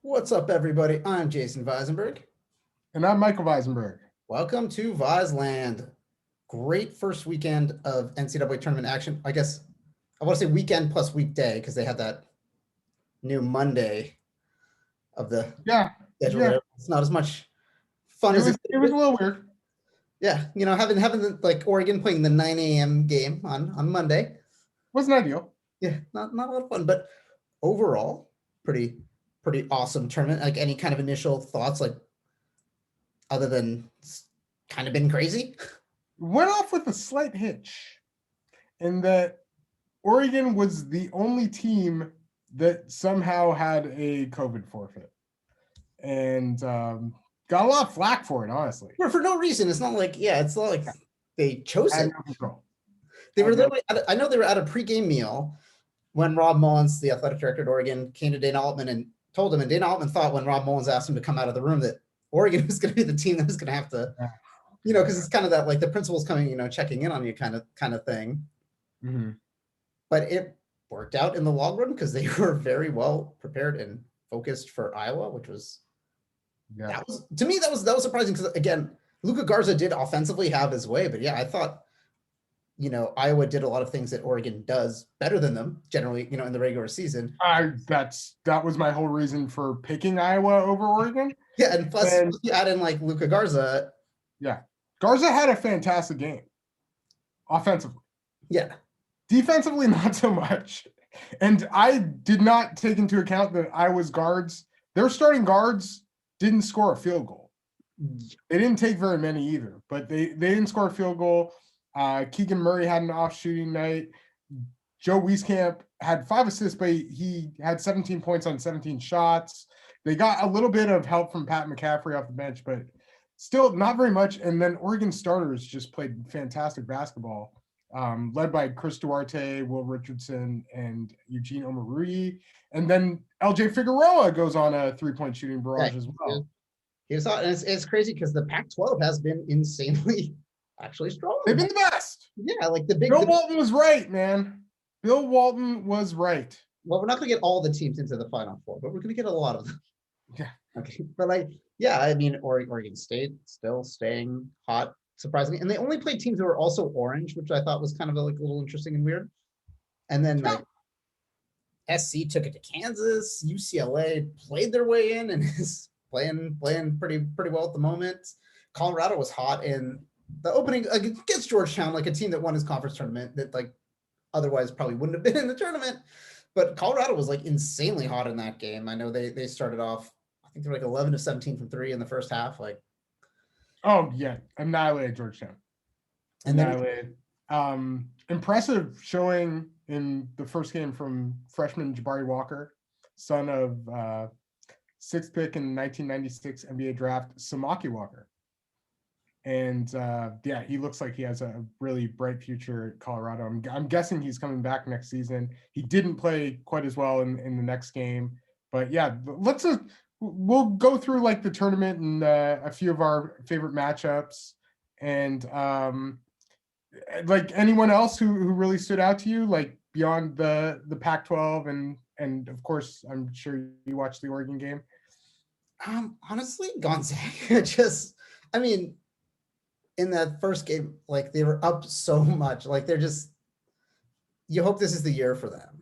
What's up, everybody? I'm Jason Visenberg. And I'm Michael Visenberg. Welcome to Viseland. Great first weekend of NCAA tournament action. I guess I want to say weekend plus weekday because they had that new Monday of the schedule there. It's not as much fun as it was a little weird. Yeah, having like Oregon playing the 9 a.m. game on Monday wasn't ideal. Yeah, not a lot of fun, but overall, pretty awesome tournament. Like, any kind of initial thoughts, like, other than it's kind of been crazy? Went off with a slight hitch in that Oregon was the only team that somehow had a COVID forfeit, and got a lot of flack for it, honestly. For no reason. It's not like they chose it. No control. They were literally I know they were at a pregame meal when Rob Mullins, the athletic director at Oregon, came to Dana Altman and told him, and Dana Altman thought when Rob Mullins asked him to come out of the room that Oregon was going to be the team that was going to have to, because it's kind of that, like, the principal's coming, checking in on you kind of thing. Mm-hmm. But it worked out in the long run because they were very well prepared and focused for Iowa, which was, to me, that was surprising because, again, Luka Garza did offensively have his way, but I thought, Iowa did a lot of things that Oregon does better than them generally, in the regular season. That was my whole reason for picking Iowa over Oregon. Yeah, and plus you add in, like, Luka Garza. Yeah, Garza had a fantastic game offensively. Yeah. Defensively, not so much. And I did not take into account that Iowa's guards, their starting guards didn't score a field goal. They didn't take very many either, but they didn't score a field goal. Keegan Murray had an off shooting night. Joe Wieskamp had 5 assists, but he had 17 points on 17 shots. They got a little bit of help from Pat McCaffrey off the bench, but still not very much. And then Oregon starters just played fantastic basketball, led by Chris Duarte, Will Richardson, and Eugene Omoruyi. And then LJ Figueroa goes on a 3-point shooting barrage as well. And it's crazy because the Pac-12 has been insanely actually strong. They've been the best. Yeah, like Bill Walton was right, man. Bill Walton was right. Well, we're not going to get all the teams into the Final Four, but we're going to get a lot of them. Yeah. Okay. But, like, I mean, Oregon State still staying hot, surprisingly. And they only played teams that were also orange, which I thought was kind of a little interesting and weird. And then, like, SC took it to Kansas. UCLA played their way in and is playing pretty well at the moment. Colorado was hot in the opening against Georgetown, like a team that won his conference tournament that, like, otherwise probably wouldn't have been in the tournament. But Colorado was, like, insanely hot in that game. I know they started off, I think they're like 11 of 17 from 3 in the first half. Like, oh yeah, annihilated Georgetown. Annihilated. Impressive showing in the first game from freshman Jabari Walker, son of 6th pick in 1996 NBA draft, Samaki Walker. And he looks like he has a really bright future at Colorado. I'm guessing he's coming back next season. He didn't play quite as well in the next game, but we'll go through, like, the tournament and a few of our favorite matchups. And like, anyone else who really stood out to you, like, beyond the Pac-12 and of course I'm sure you watched the Oregon game. Honestly, Gonzaga in that first game, like, they were up so much. Like, they're just, you hope this is the year for them.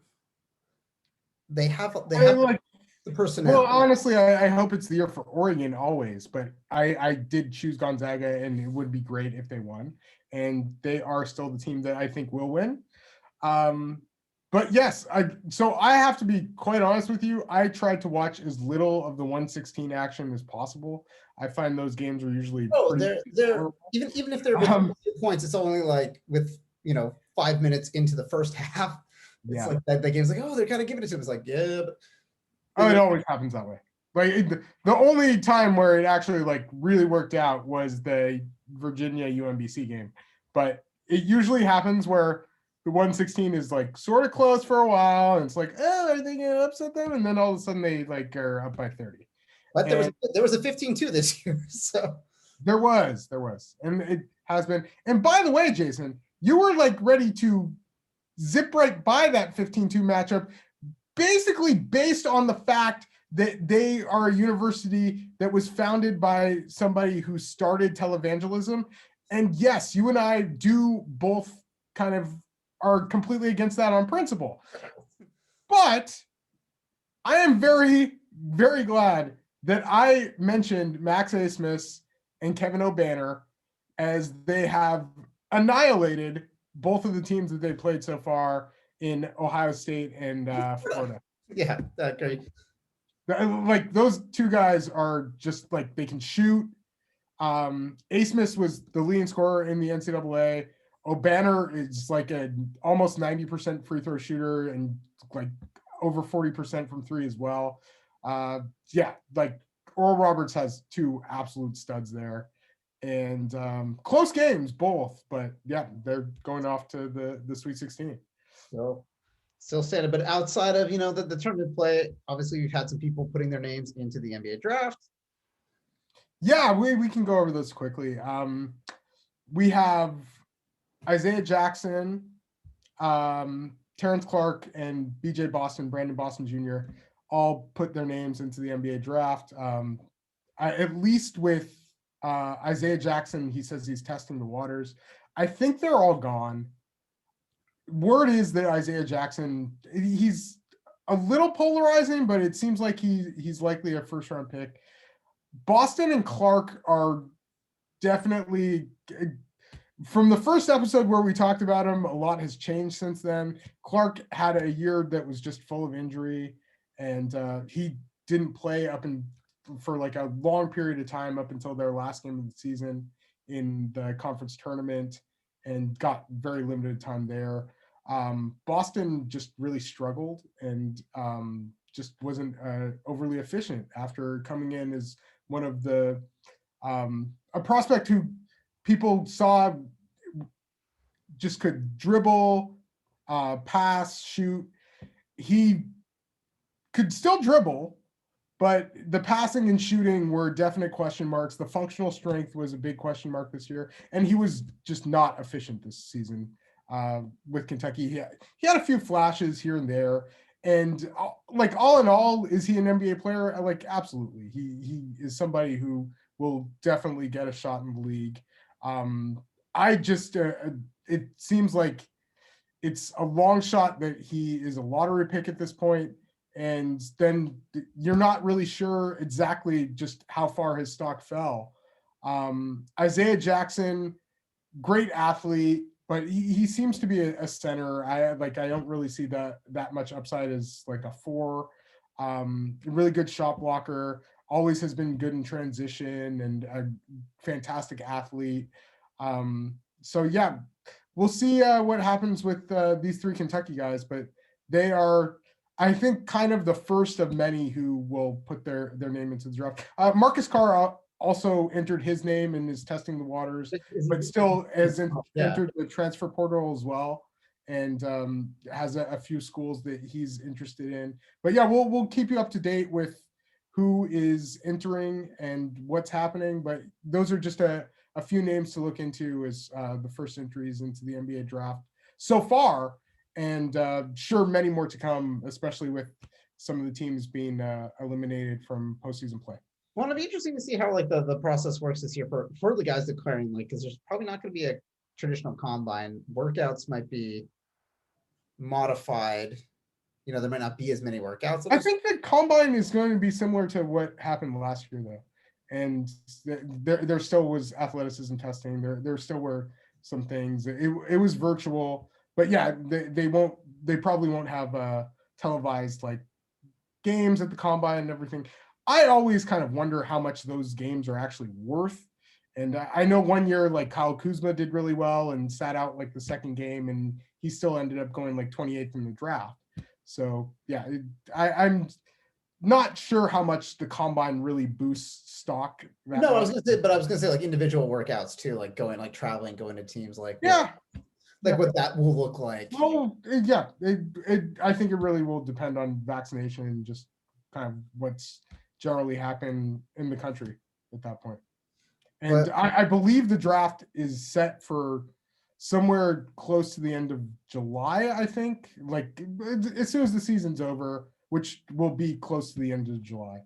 They have like the personnel. Well, honestly, I hope it's the year for Oregon always, but I did choose Gonzaga, and it would be great if they won. And they are still the team that I think will win. But yes, so I have to be quite honest with you. I tried to watch as little of the 116 action as possible. I find those games are usually they're even if they're 2 points, it's only like with 5 minutes into the first half. It's like that game's like, oh, they're kind of giving it to him. It's like, yeah, but it always happens that way. Like, the only time where it actually, like, really worked out was the Virginia UMBC game, but it usually happens where the 116 is, like, sort of close for a while, and it's like, oh, are they gonna upset them? And then all of a sudden they, like, are up by 30. But there was a 15-2 this year, so there was, and it has been. And by the way, Jason, you were, like, ready to zip right by that 15-2 matchup, basically based on the fact They are a university that was founded by somebody who started televangelism. And yes, you and I do both kind of are completely against that on principle. But I am very, very glad that I mentioned Max A. Smith and Kevin O'Banner, as they have annihilated both of the teams that they played so far in Ohio State and Florida. Yeah, great. Like those two guys are just like, they can shoot. A. Smith was the leading scorer in the NCAA. O'Banner is like almost 90% free throw shooter and like over 40% from three as well. Yeah, like Oral Roberts has two absolute studs there. And close games both, but yeah, they're going off to the Sweet 16. So still standing, but outside of the tournament play, obviously you've had some people putting their names into the NBA draft. Yeah, we can go over this quickly. We have Isaiah Jackson, Terrence Clark, and BJ Boston, Brandon Boston Jr. all put their names into the NBA draft. At least with Isaiah Jackson, he says he's testing the waters. I think they're all gone. Word is that Isaiah Jackson, he's a little polarizing, but it seems like he's likely a first-round pick. Boston and Clark are definitely, from the first episode where we talked about him, a lot has changed since then. Clark had a year that was just full of injury, and he didn't play for like a long period of time up until their last game of the season in the conference tournament, and got very limited time there. Boston just really struggled and just wasn't overly efficient after coming in as one of the a prospect who people saw just could dribble, pass, shoot. He could still dribble, but the passing and shooting were definite question marks. The functional strength was a big question mark this year, and he was just not efficient this season with Kentucky. He had a few flashes here and there, and like all in all, is he an NBA player? Like absolutely, he is somebody who will definitely get a shot in the league. I just it seems like it's a long shot that he is a lottery pick at this point. And then you're not really sure exactly just how far his stock fell. Isaiah Jackson, great athlete, but he seems to be a center. I don't really see that much upside as like a four. Really good shot blocker, always has been good in transition, and a fantastic athlete. So yeah, we'll see what happens with these three Kentucky guys, but they are, I think, kind of the first of many who will put their name into the draft. Marcus Carr also entered his name and is testing the waters, but still has entered the transfer portal as well, and has a few schools that he's interested in. But yeah, we'll keep you up to date with who is entering and what's happening. But those are just a few names to look into as the first entries into the NBA draft so far. And sure, many more to come, especially with some of the teams being eliminated from postseason play. Well, it'll be interesting to see how like the process works this year for the guys declaring, like, because there's probably not going to be a traditional combine. Workouts might be modified. There might not be as many workouts. I think the combine is going to be similar to what happened last year, though. And there still was athleticism testing. There still were some things. It was virtual. But yeah, they probably won't have televised like games at the combine and everything. I always kind of wonder how much those games are actually worth. And I know one year like Kyle Kuzma did really well and sat out like the second game, and he still ended up going like 28th in the draft. So yeah, I'm not sure how much the combine really boosts stock. I was gonna say like individual workouts too, like traveling, going to teams like what that will look like. Well, yeah, I think it really will depend on vaccination and just kind of what's generally happened in the country at that point. And I believe the draft is set for somewhere close to the end of July, I think. Like as soon as the season's over, which will be close to the end of July.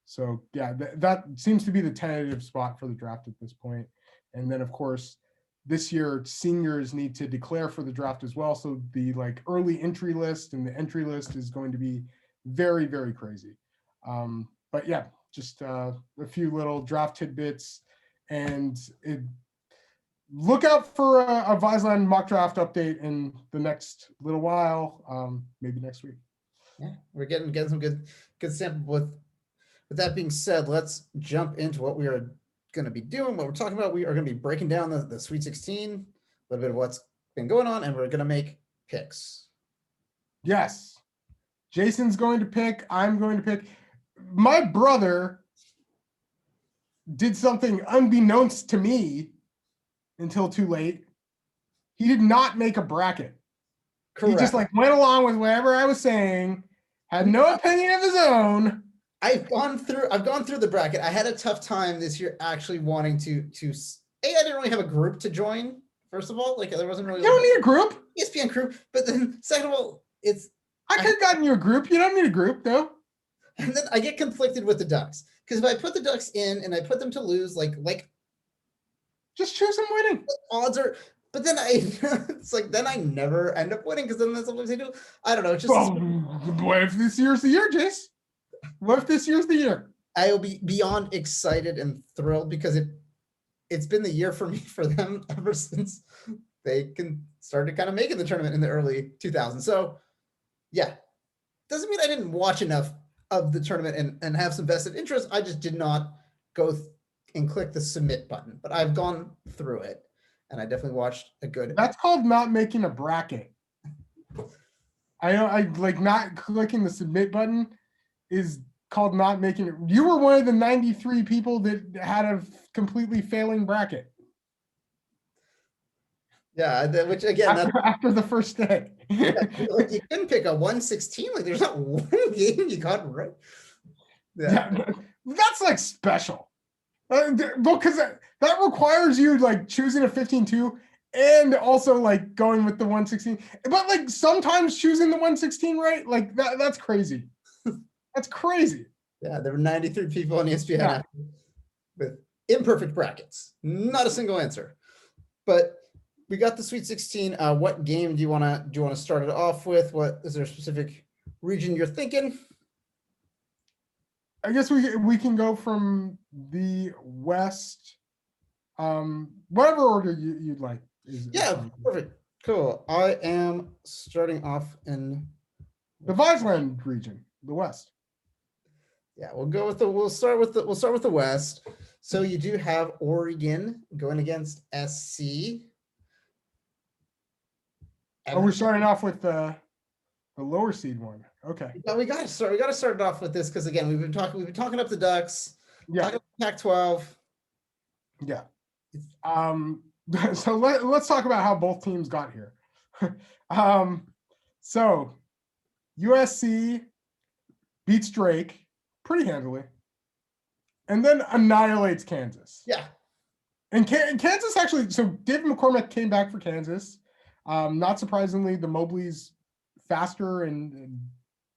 So yeah, that seems to be the tentative spot for the draft at this point. And then of course, this year seniors need to declare for the draft as well. So the like early entry list and the entry list is going to be very, very crazy. But yeah, just a few little draft tidbits, and look out for a Viseland mock draft update in the next little while, maybe next week. Yeah, we're getting some good sample. With that being said, let's jump into what we are going to be doing, what we're talking about. We are going to be breaking down the Sweet 16, a little bit of what's been going on, and we're going to make picks. Yes. Jason's going to pick. I'm going to pick. My brother did something unbeknownst to me until too late. He did not make a bracket. Correct. He just like went along with whatever I was saying, had no opinion of his own. I've gone through the bracket. I had a tough time this year actually wanting to I didn't really have a group to join, first of all. Like there wasn't really. You don't need a group. ESPN group. But then second of all, I could have gotten you a group. You don't need a group, though. And then I get conflicted with the Ducks. Because if I put the Ducks in and I put them to lose, like just choose them winning. Odds are, but then it's like then I never end up winning because then sometimes I do. I don't know. It's just what if this year's the year, Jace? What if this year's the year? I will be beyond excited and thrilled because it's been the year for them ever since they started kind of making the tournament in the early 2000s. So yeah, doesn't mean I didn't watch enough of the tournament and have some vested interest. I just did not go and click the submit button, but I've gone through it and I definitely watched a good. That's called not making a bracket. I know I like not clicking the submit button is called not making it. You were one of the 93 people that had a completely failing bracket. Yeah, which again after the first day. Yeah, like you couldn't pick a 116. Like there's not one game you got right. Yeah, that's like special. Because that requires you like choosing a 15-2 and also like going with the 116. But like sometimes choosing the 116 right, like that's crazy. That's crazy. Yeah, there were 93 people on ESPN with imperfect brackets. Not a single answer. But we got the Sweet 16. What game do you want to start it off with? What is there a specific region you're thinking? I guess we can go from the West. Whatever order you'd like. Yeah, perfect. Cool. I am starting off in the Viseland region, the West. Yeah, we'll start with the West. So you do have Oregon going against SC. We're starting off with the lower seed one. Okay. No, we got to start it off with this because again, we've been talking up the Ducks. Yeah. Talking up Pac-12. Yeah. So let's talk about how both teams got here. So USC beats Drake pretty handily, and then annihilates Kansas. Yeah. And Kansas actually, so David McCormick came back for Kansas. Not surprisingly, the Mobley's faster and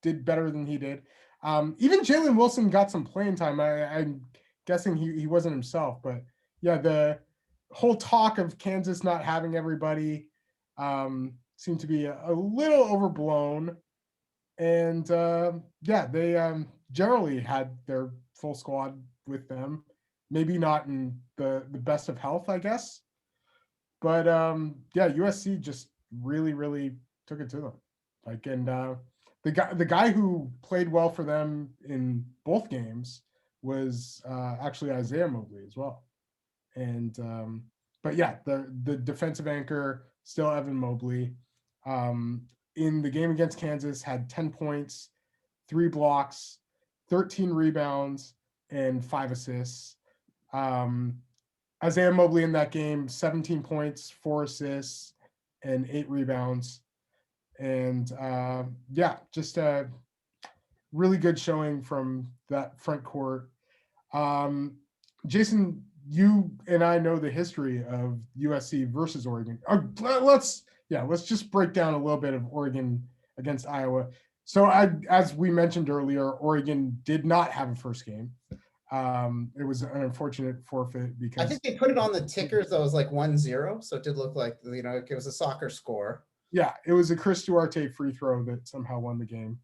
did better than he did. Even Jalen Wilson got some playing time. I'm guessing he wasn't himself, but yeah, the whole talk of Kansas not having everybody seemed to be a little overblown. And yeah, they generally had their full squad with them. Maybe not in the best of health, I guess. But yeah, USC just really, really took it to them. Like, and the guy who played well for them in both games was actually Isaiah Mobley as well. And but yeah, the defensive anchor still Evan Mobley. In the game against Kansas, had 10 points, 3 blocks, 13 rebounds, and 5 assists. Isaiah Mobley in that game, 17 points, 4 assists, and 8 rebounds. And yeah, just a really good showing from that front court. Jason, you and I know the history of USC versus Oregon. Let's just break down a little bit of Oregon against Iowa. So as we mentioned earlier, Oregon did not have a first game. It was an unfortunate forfeit because I think they put it on the tickers that was like 1-0, so it did look like, you know, it was a soccer score. yeah, it was a Chris Duarte free throw that somehow won the game.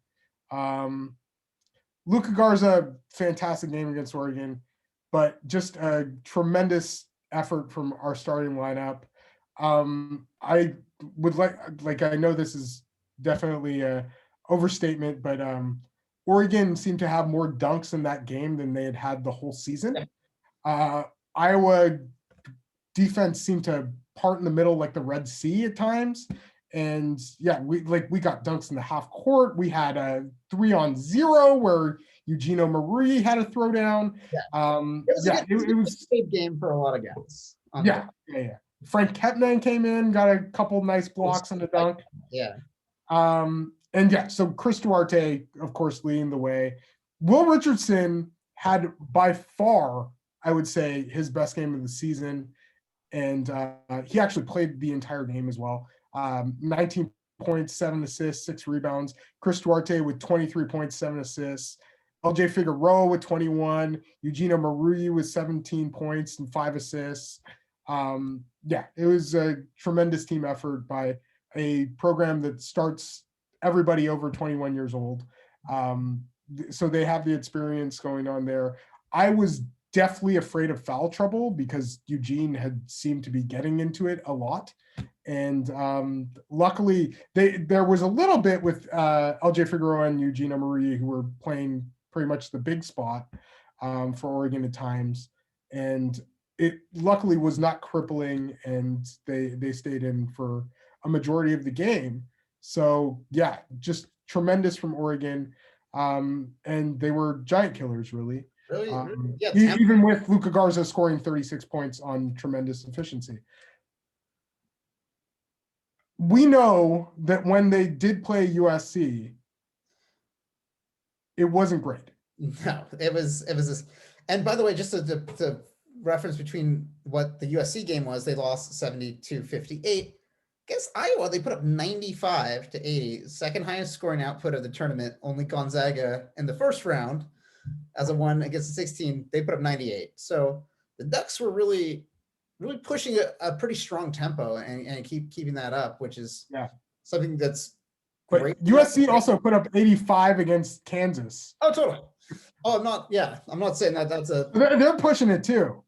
Luka Garza, fantastic game against Oregon, but just a tremendous effort from our starting lineup. I would like I know this is definitely a overstatement, but Oregon seemed to have more dunks in that game than they had the whole season. Iowa defense seemed to part in the middle like the Red Sea at times. And yeah, we got dunks in the half court. We had a 3-on-0 where Eugenio Marie had a throwdown. It was a good game for a lot of guys. Yeah. Frank Kepman came in, got a couple nice blocks on the dunk. Yeah. And yeah, so Chris Duarte, of course, leading the way. Will Richardson had by far, I would say, his best game of the season. And he actually played the entire game as well. 19 points, 7 assists, 6 rebounds. Chris Duarte with 23 points, 7 assists. LJ Figueroa with 21. Eugenio Marie with 17 points and 5 assists. Yeah, it was a tremendous team effort by a program that starts everybody over 21 years old. So they have the experience going on there. I was definitely afraid of foul trouble because Eugene had seemed to be getting into it a lot. And luckily, there was a little bit with LJ Figueroa and Eugenio Marie, who were playing pretty much the big spot for Oregon at times. And it luckily was not crippling, and they stayed in for a majority of the game. So yeah, just tremendous from Oregon. And they were giant killers, really. Yeah, even with Luka Garza scoring 36 points on tremendous efficiency. We know that when they did play USC, it wasn't great. No, it was this. And by the way, just the reference between what the USC game was, they lost 72-58. Against Iowa, they put up 95-80, second highest scoring output of the tournament. Only Gonzaga in the first round, as a 1 against the 16, they put up 98. So the Ducks were really pushing a pretty strong tempo and keeping that up, which is something that's great. But USC also put up 85 against Kansas. Oh, totally. Oh, I'm not saying that that's a. They're pushing it too.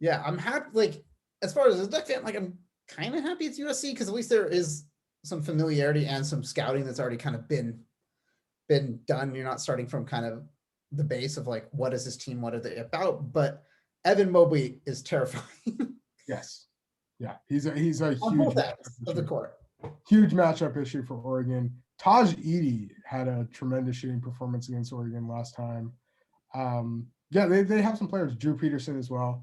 Yeah, I'm happy. Like, as far as a Duck fan, like, I'm kind of happy it's USC because at least there is some familiarity and some scouting that's already kind of been done. You're not starting from kind of the base of like, what is this team? What are they about? But Evan Mobley is terrifying. Yes. Yeah. He's a huge of the court. Huge matchup issue for Oregon. Taj Edey had a tremendous shooting performance against Oregon last time. Yeah, they have some players. Drew Peterson as well.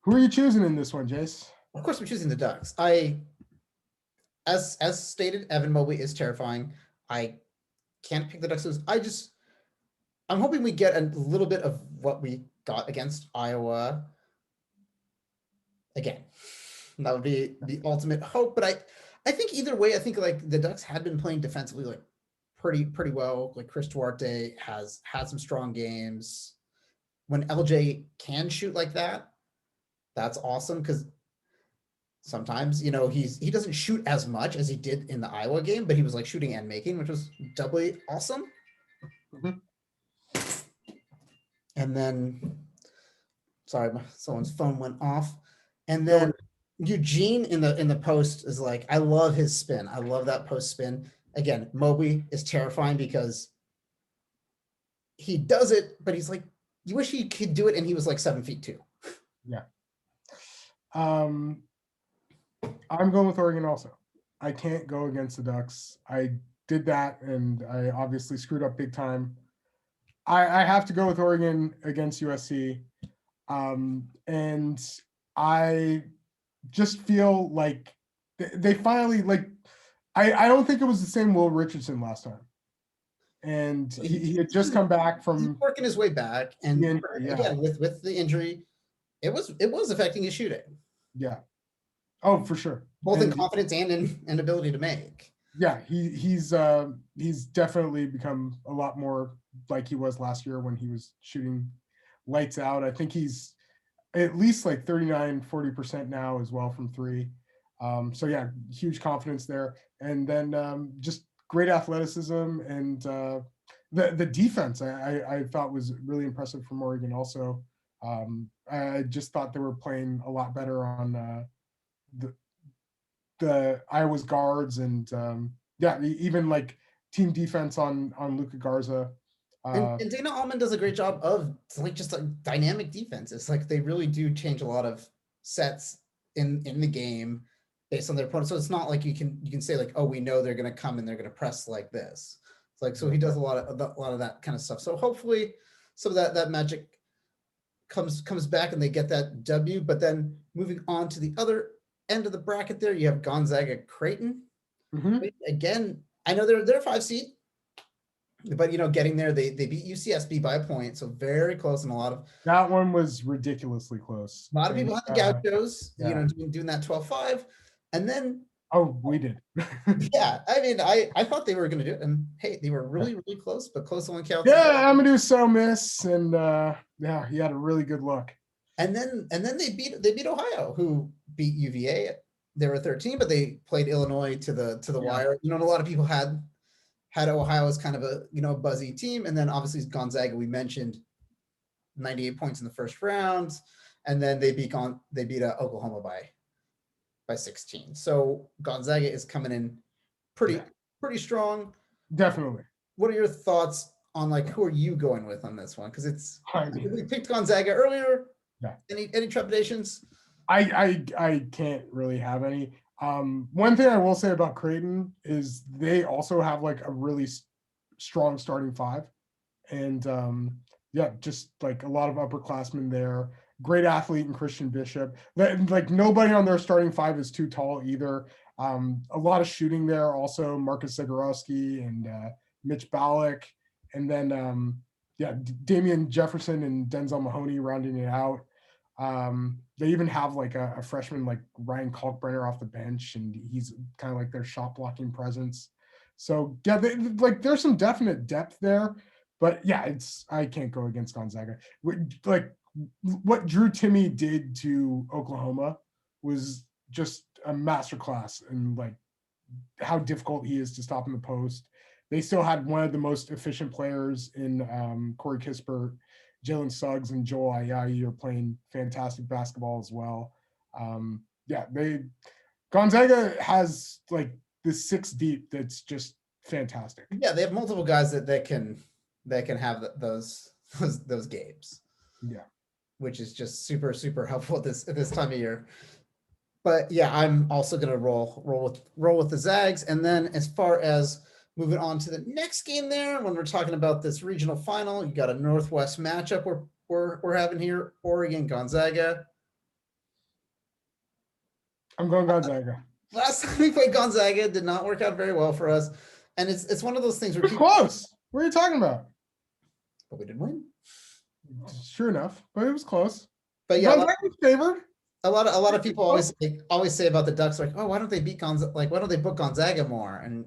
Who are you choosing in this one, Jace? Of course, I'm choosing the Ducks. As stated, Evan Mobley is terrifying. I can't pick the Ducks. I'm hoping we get a little bit of what we got against Iowa again. That would be the ultimate hope. But I think either way, I think like the Ducks had been playing defensively like pretty well. Like Chris Duarte has had some strong games. When LJ can shoot like that, that's awesome because sometimes, you know, he doesn't shoot as much as he did in the Iowa game, but he was like shooting and making, which was doubly awesome. Mm-hmm. And then, sorry, someone's phone went off. And then Eugene in the post is like, I love his spin. I love that post spin. Again, Mobley is terrifying because he does it, but he's like, you wish he could do it, and he was like 7'2". Yeah. I'm going with Oregon also. I can't go against the Ducks. I did that, and I obviously screwed up big time. I have to go with Oregon against USC. And I just feel like they finally, like, I don't think it was the same Will Richardson last time. And he had just come back from working his way back, and again with the injury, it was affecting his shooting. Yeah. Oh, for sure. both in And confidence and in ability to make. yeah, he's definitely become a lot more like he was last year when he was shooting lights out. I think he's at least like 39-40% now as well from three. So yeah, huge confidence there. And then just great athleticism, and the defense I thought was really impressive from Oregon also. I just thought they were playing a lot better on the Iowa's guards, and yeah, even like team defense on Luka Garza. And Dana Allman does a great job of like just a dynamic defense. It's like they really do change a lot of sets in the game based on their opponent. So it's not like you can say like, oh, we know they're going to come and they're going to press like this. It's like, so he does a lot of that kind of stuff. So hopefully some of that magic comes back and they get that W. But then moving on to the other end of the bracket there, you have Gonzaga Creighton. Mm-hmm. Again, I know they're a 5 seed. But getting there, they beat UCSB by a point, so very close. And that one was ridiculously close. A lot of people had the Gauchos, yeah. doing that 12-5, and then we did. yeah, I mean, I thought they were going to do it, and hey, they were really close, but close only counts. Yeah, Amadou so miss, and yeah, he had a really good look. And then they beat Ohio, who beat UVA. They were 13, but they played Illinois to the wire. A lot of people had Ohio as kind of a buzzy team, and then obviously Gonzaga, we mentioned 98 points in the first round, and then they beat Oklahoma by 16. So Gonzaga is coming in pretty strong. Definitely. What are your thoughts on like who are you going with on this one? Because we picked Gonzaga earlier. Yeah. Any trepidations? I can't really have any. One thing I will say about Creighton is they also have like a really strong starting five, and yeah, just like a lot of upperclassmen there. Great athlete in Christian Bishop. Like nobody on their starting five is too tall either. A lot of shooting there. Also Marcus Zagorowski and Mitch Ballack, and then yeah, Damian Jefferson and Denzel Mahoney rounding it out. They even have like a freshman like Ryan Kalkbrenner off the bench, and he's kind of like their shot blocking presence. So yeah, there's some definite depth there, but yeah, I can't go against Gonzaga. Like what Drew Timme did to Oklahoma was just a masterclass in like how difficult he is to stop in the post. They still had one of the most efficient players in Corey Kispert. Jalen Suggs and Joel Ayayi are playing fantastic basketball as well. Yeah, Gonzaga has like this 6 deep that's just fantastic. Yeah, they have multiple guys that can have those games. Yeah, which is just super helpful at this time of year. But yeah, I'm also gonna roll with the Zags. And then as far as moving on to the next game there, when we're talking about this regional final, you got a Northwest matchup we're having here, Oregon Gonzaga. I'm going Gonzaga. Last time we played Gonzaga, did not work out very well for us, and it's one of those things where we're close. What are you talking about? But we didn't win. Sure enough, but it was close. But yeah, Gonzaga's favored. A lot of people always say about the Ducks, like, oh, why don't they beat Gonzaga? Like, why don't they book Gonzaga more? And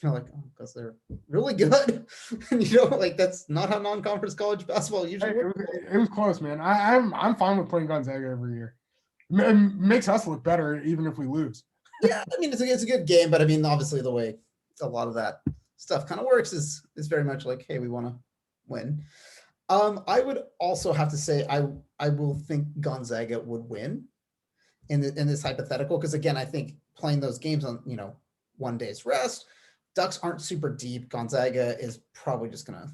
like, oh, because they're really good. And like that's not how non-conference college basketball usually works. It was close, man. I'm fine with playing Gonzaga every year. It makes us look better even if we lose. Yeah, I mean it's a good game, but I mean obviously the way a lot of that stuff kind of works is very much like, hey, we want to win. I would also have to say I will think Gonzaga would win in this hypothetical, because again, I think playing those games on 1 day's rest, Ducks aren't super deep. Gonzaga is probably just gonna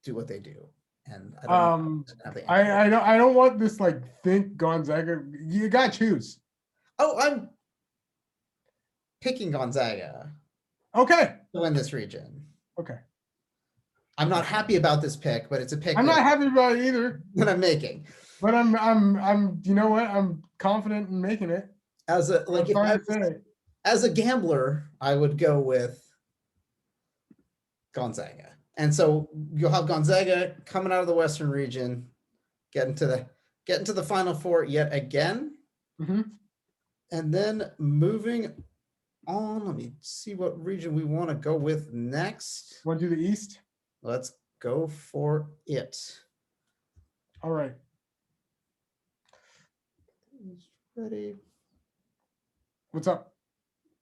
do what they do, and I don't want this like think Gonzaga. You gotta choose. Oh, I'm picking Gonzaga. Okay. To win this region. Okay. I'm not happy about this pick, but it's a pick. I'm not happy about it either. That I'm making. But I'm you know what? I'm confident in making it. As a gambler, I would go with Gonzaga. And so you'll have Gonzaga coming out of the Western region, getting to the Final Four yet again. Mm-hmm. And then moving on, let me see what region we want to go with next. Want to do the East? Let's go for it. All right. Ready. What's up?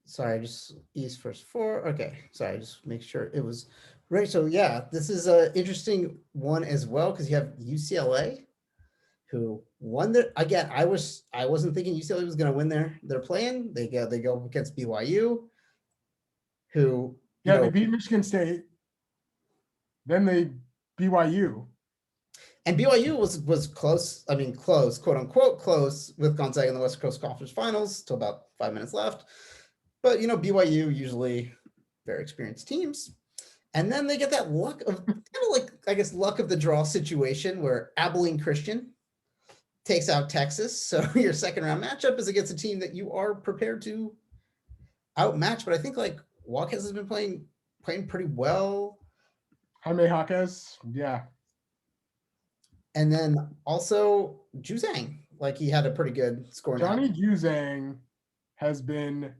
Sorry, just East first four. Okay, sorry, just make sure it was right. So yeah, this is an interesting one as well because you have UCLA, who won their again. I wasn't thinking UCLA was going to win their playing. They go against BYU, who they beat Michigan State. Then they BYU. And BYU was close. I mean, close, quote unquote, close with Gonzaga in the West Coast Conference Finals till about 5 minutes left. But BYU usually very experienced teams. And then they get that luck of kind of like, I guess, luck of the draw situation where Abilene Christian takes out Texas. So your second round matchup is against a team that you are prepared to outmatch. But I think like Jaquez has been playing pretty well. Jaime Jaquez, yeah. And then also Juzang, like he had a pretty good score. Johnny Juzang has been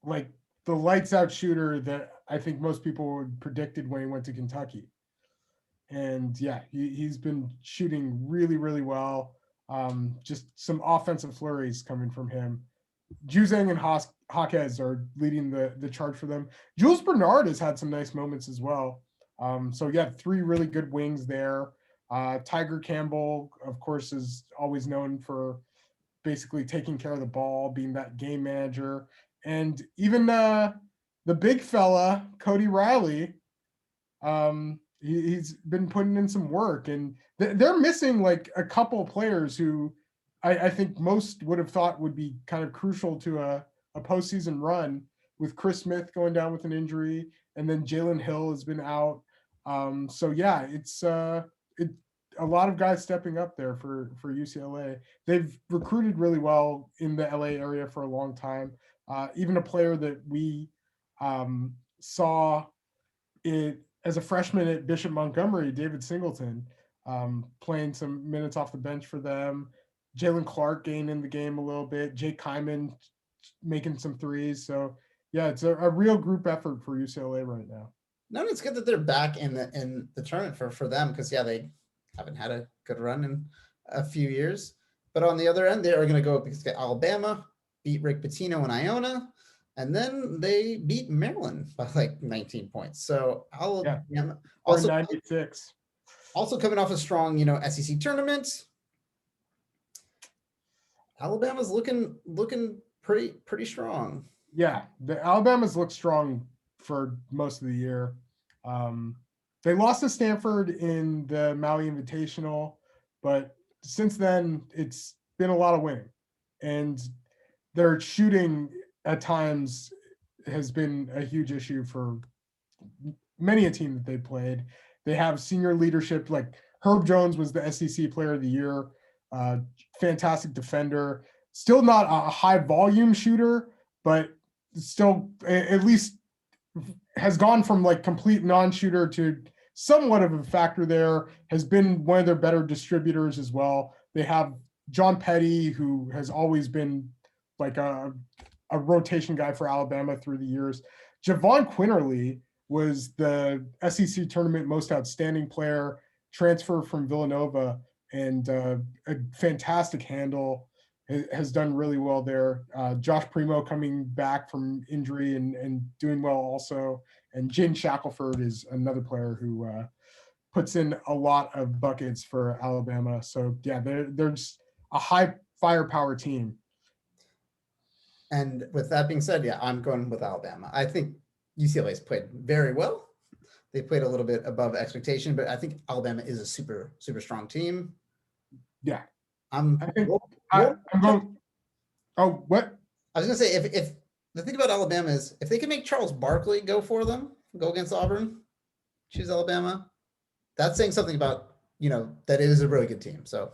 like the lights out shooter that I think most people would predicted when he went to Kentucky. And yeah, he's been shooting really, really well. Just some offensive flurries coming from him. Juzang and Jaquez are leading the charge for them. Jules Bernard has had some nice moments as well. So yeah, 3 really good wings there. Tiger Campbell, of course, is always known for basically taking care of the ball, being that game manager. And even the big fella, Cody Riley, he's been putting in some work. And they're missing like a couple players who I think most would have thought would be kind of crucial to a postseason run, with Chris Smith going down with an injury, and then Jalen Hill has been out. So yeah, it's a lot of guys stepping up there for UCLA. They've recruited really well in the LA area for a long time. Even a player that we saw it as a freshman at Bishop Montgomery, David Singleton, playing some minutes off the bench for them. Jalen Clark getting in the game a little bit. Jake Kyman making some threes. So yeah, it's a real group effort for UCLA right now. No, it's good that they're back in the tournament for them because yeah, they haven't had a good run in a few years. But on the other end, they are going to go up against Alabama, beat Rick Pitino and Iona, and then they beat Maryland by like 19 points. So Alabama also 96. Also coming off a strong, SEC tournament. Alabama's looking pretty strong. Yeah, the Alabama's looked strong for most of the year. They lost to Stanford in the Maui Invitational, but since then it's been a lot of winning, and their shooting at times has been a huge issue for many a team that they played. They have senior leadership, like Herb Jones was the SEC Player of the Year, fantastic defender, still not a high volume shooter, but still at least has gone from like complete non-shooter to somewhat of a factor there, has been one of their better distributors as well. They have John Petty, who has always been like a rotation guy for Alabama through the years. Javon Quinterly was the SEC tournament most outstanding player, transfer from Villanova, and a fantastic handle, has done really well there. Josh Primo coming back from injury and doing well also. And Jaden Shackelford is another player who puts in a lot of buckets for Alabama. So yeah, they're just a high firepower team. And with that being said, yeah, I'm going with Alabama. I think UCLA's played very well. They played a little bit above expectation, but I think Alabama is a super, super strong team. Yeah. I'm going. Oh, what? I was going to say, if the thing about Alabama is if they can make Charles Barkley go for them, go against Auburn, choose Alabama, that's saying something about, that it is a really good team. So.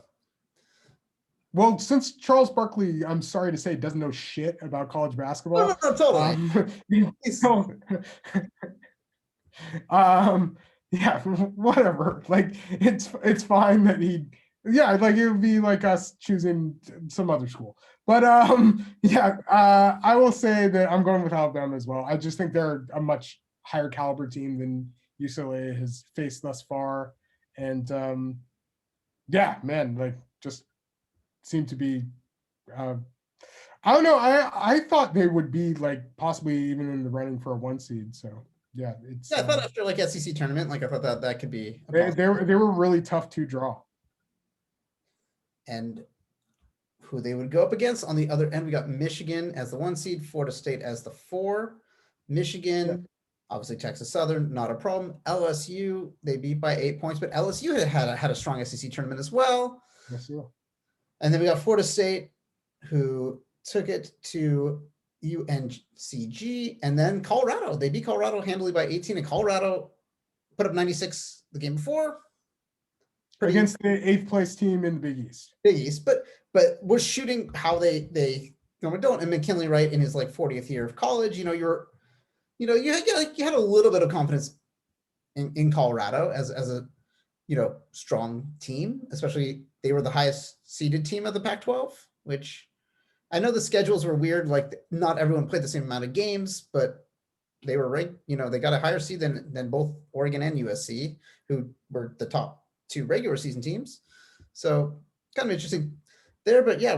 Well, since Charles Barkley, I'm sorry to say, doesn't know shit about college basketball. No, totally. Yeah, whatever. Like it's fine that he Yeah, like it would be like us choosing some other school. But yeah, I will say that I'm going with Alabama as well. I just think they're a much higher caliber team than UCLA has faced thus far. And yeah, man, like just seem to be I don't know. I thought they would be like possibly even in the running for a 1 seed. So yeah, it's Yeah, I thought after like SEC tournament, like I thought that could be a they were really tough to draw. and who they would go up against on the other end, we got Michigan as the 1 seed, Florida State as the 4. Michigan, obviously Texas Southern, not a problem. LSU, they beat by 8 points, but LSU had a strong SEC tournament as well. Yes, yeah. And then we got Florida State, who took it to UNCG, and then Colorado. They beat Colorado handily by 18, and Colorado put up 96 the game before. Against the 8th place team in the Big East. Big East, but was shooting how they normally don't. And McKinley, right, in his like 40th year of college, you had a little bit of confidence in Colorado as a strong team, especially they were the highest seeded team of the Pac-12, which I know the schedules were weird. Like not everyone played the same amount of games, but they were ranked, they got a higher seed than both Oregon and USC, who were the top 2 regular season teams. So kind of interesting there, but yeah,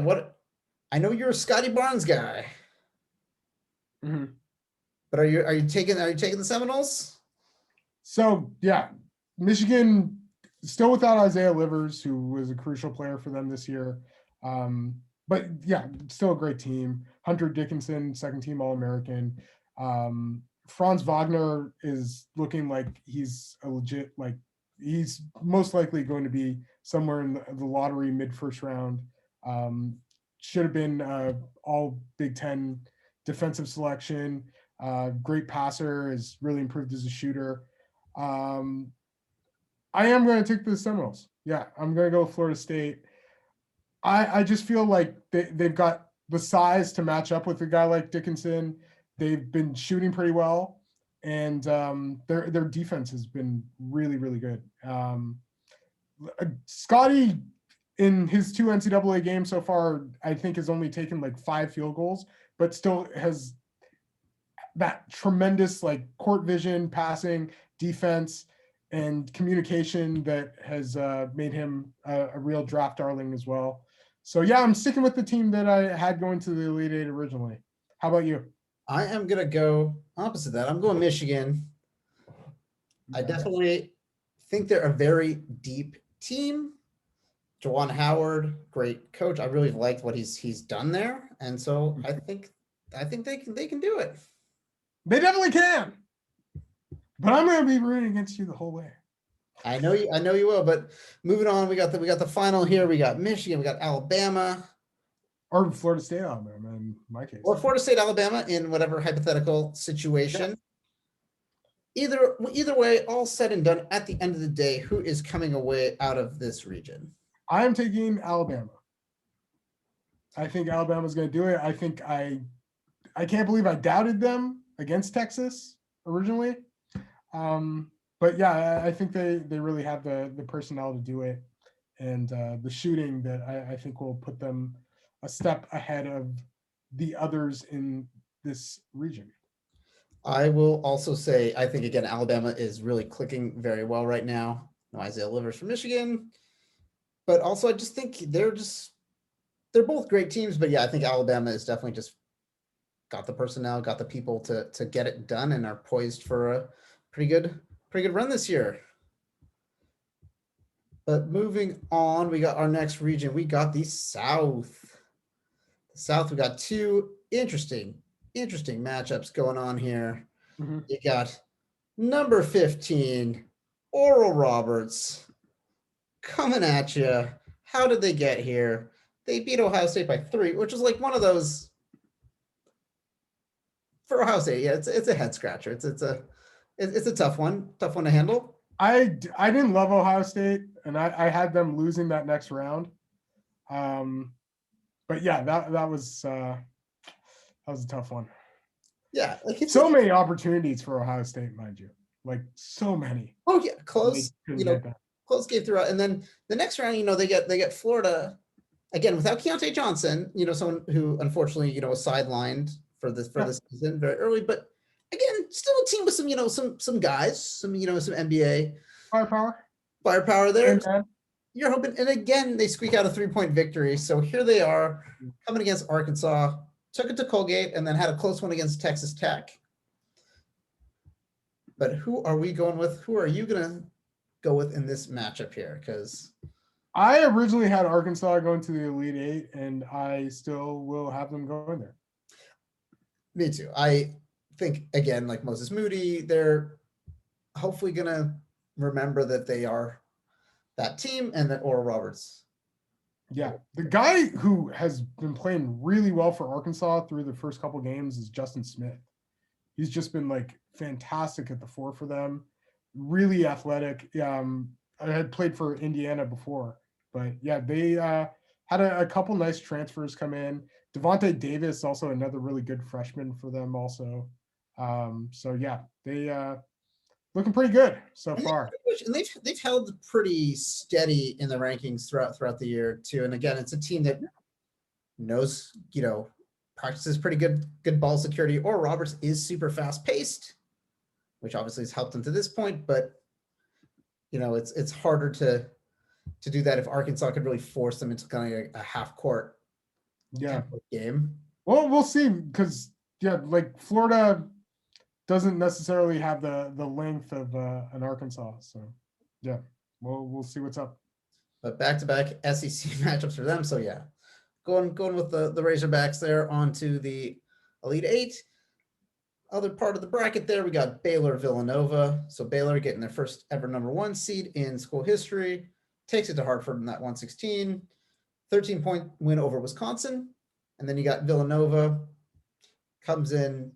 I know you're a Scotty Barnes guy, but are you taking the Seminoles? So yeah, Michigan still without Isaiah Livers, who was a crucial player for them this year. But yeah, still a great team. Hunter Dickinson, 2nd team All-American. Franz Wagner is looking like he's a legit, like he's most likely going to be somewhere in the lottery mid-first round. Should have been all Big Ten defensive selection. Great passer, has really improved as a shooter. I am going to take the Seminoles. Yeah, I'm going to go with Florida State. I just feel like they've got the size to match up with a guy like Dickinson. They've been shooting pretty well, and their defense has been really, really good. Scotty, in his 2 NCAA games so far, I think has only taken like 5 field goals, but still has that tremendous like court vision, passing, defense, and communication that has made him a real draft darling as well. So yeah, I'm sticking with the team that I had going to the Elite Eight originally. How about you? I am going to go opposite that. I'm going Michigan. I definitely think they're a very deep team. Juwan Howard, great coach. I really liked what he's done there. And so I think they can do it. They definitely can. But I'm going to be rooting against you the whole way. I know you will, but moving on, we got the final here. We got Michigan, we got Alabama. Or Florida State, Alabama, in my case. Or Florida State, Alabama, in whatever hypothetical situation. Yeah. Either way, all said and done, at the end of the day, who is coming away out of this region? I am taking Alabama. I think Alabama's going to do it. I think I can't believe I doubted them against Texas originally. But yeah, I think they really have the personnel to do it, and the shooting that I think will put them a step ahead of the others in this region. I will also say, I think again, Alabama is really clicking very well right now. No Isaiah Livers from Michigan, but also I just think they're both great teams. But yeah, I think Alabama is definitely just got the personnel, got the people to get it done, and are poised for a pretty good run this year. But moving on, we got our next region. We got the South. The South, we got 2 interesting matchups going on here. Mm-hmm. You got number 15, Oral Roberts, coming at you. How did they get here? They beat Ohio State by 3, which is like one of those for Ohio State. Yeah, it's a head scratcher. It's a tough one to handle. I didn't love Ohio State, and I had them losing that next round. But yeah, that was a tough one. Yeah, like so many opportunities for Ohio State, mind you, like so many. Oh yeah, close close game throughout. And then the next round, they get Florida again without Keontae Johnson, someone who unfortunately, was sidelined for this season very early. But again, still a team with some guys, some NBA firepower there. You're hoping, and again, they squeak out a 3-point victory. So here they are coming against Arkansas, took it to Colgate, and then had a close one against Texas Tech. But who are we going with? Who are you going to go with in this matchup here? Because I originally had Arkansas going to the Elite Eight, and I still will have them going there. Me too. I think, again, like Moses Moody, they're hopefully going to remember that they are that team, and that Oral Roberts. Yeah, the guy who has been playing really well for Arkansas through the first couple games is Justin Smith. He's just been like fantastic at the 4 for them, really athletic. I had played for Indiana before, but yeah, they had a couple nice transfers come in. Devontae Davis, also another really good freshman for them also. So yeah, they looking pretty good so far. And they've held pretty steady in the rankings throughout the year too. And again, it's a team that knows, practices pretty good ball security. Or Roberts is super fast paced, which obviously has helped them to this point. But it's harder to do that if Arkansas could really force them into kind of a half court game. Well, we'll see, because like Florida doesn't necessarily have the length of an Arkansas. So yeah, we'll see what's up. But back-to-back SEC matchups for them. So yeah, going with the Razorbacks there onto the Elite Eight. Other part of the bracket there, we got Baylor Villanova. So Baylor getting their first ever number 1 seed in school history, takes it to Hartford in that 116, 13-point win over Wisconsin. And then you got Villanova comes in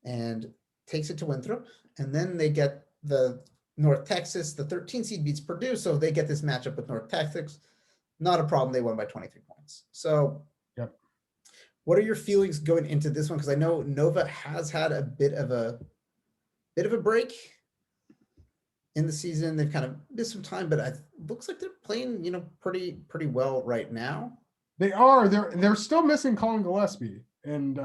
and takes it to Winthrop. And then they get the North Texas, the 13 seed beats Purdue. So they get this matchup with North Texas. Not a problem. They won by 23 points. So yep. What are your feelings going into this one? Because I know Nova has had a bit of a break in the season. They've kind of missed some time, but it looks like they're playing, pretty well right now. They are. They're still missing Colin Gillespie, and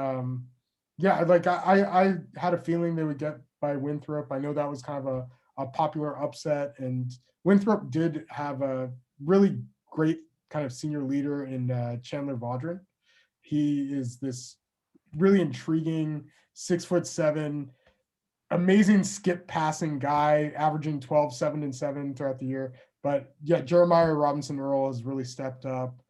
like I had a feeling they would get by Winthrop. I know that was kind of a popular upset, and Winthrop did have a really great kind of senior leader in Chandler Vaudrin. He is this really intriguing 6'7", amazing skip passing guy, averaging 12, 7, and 7 throughout the year. But yeah, Jeremiah Robinson Earl has really stepped up.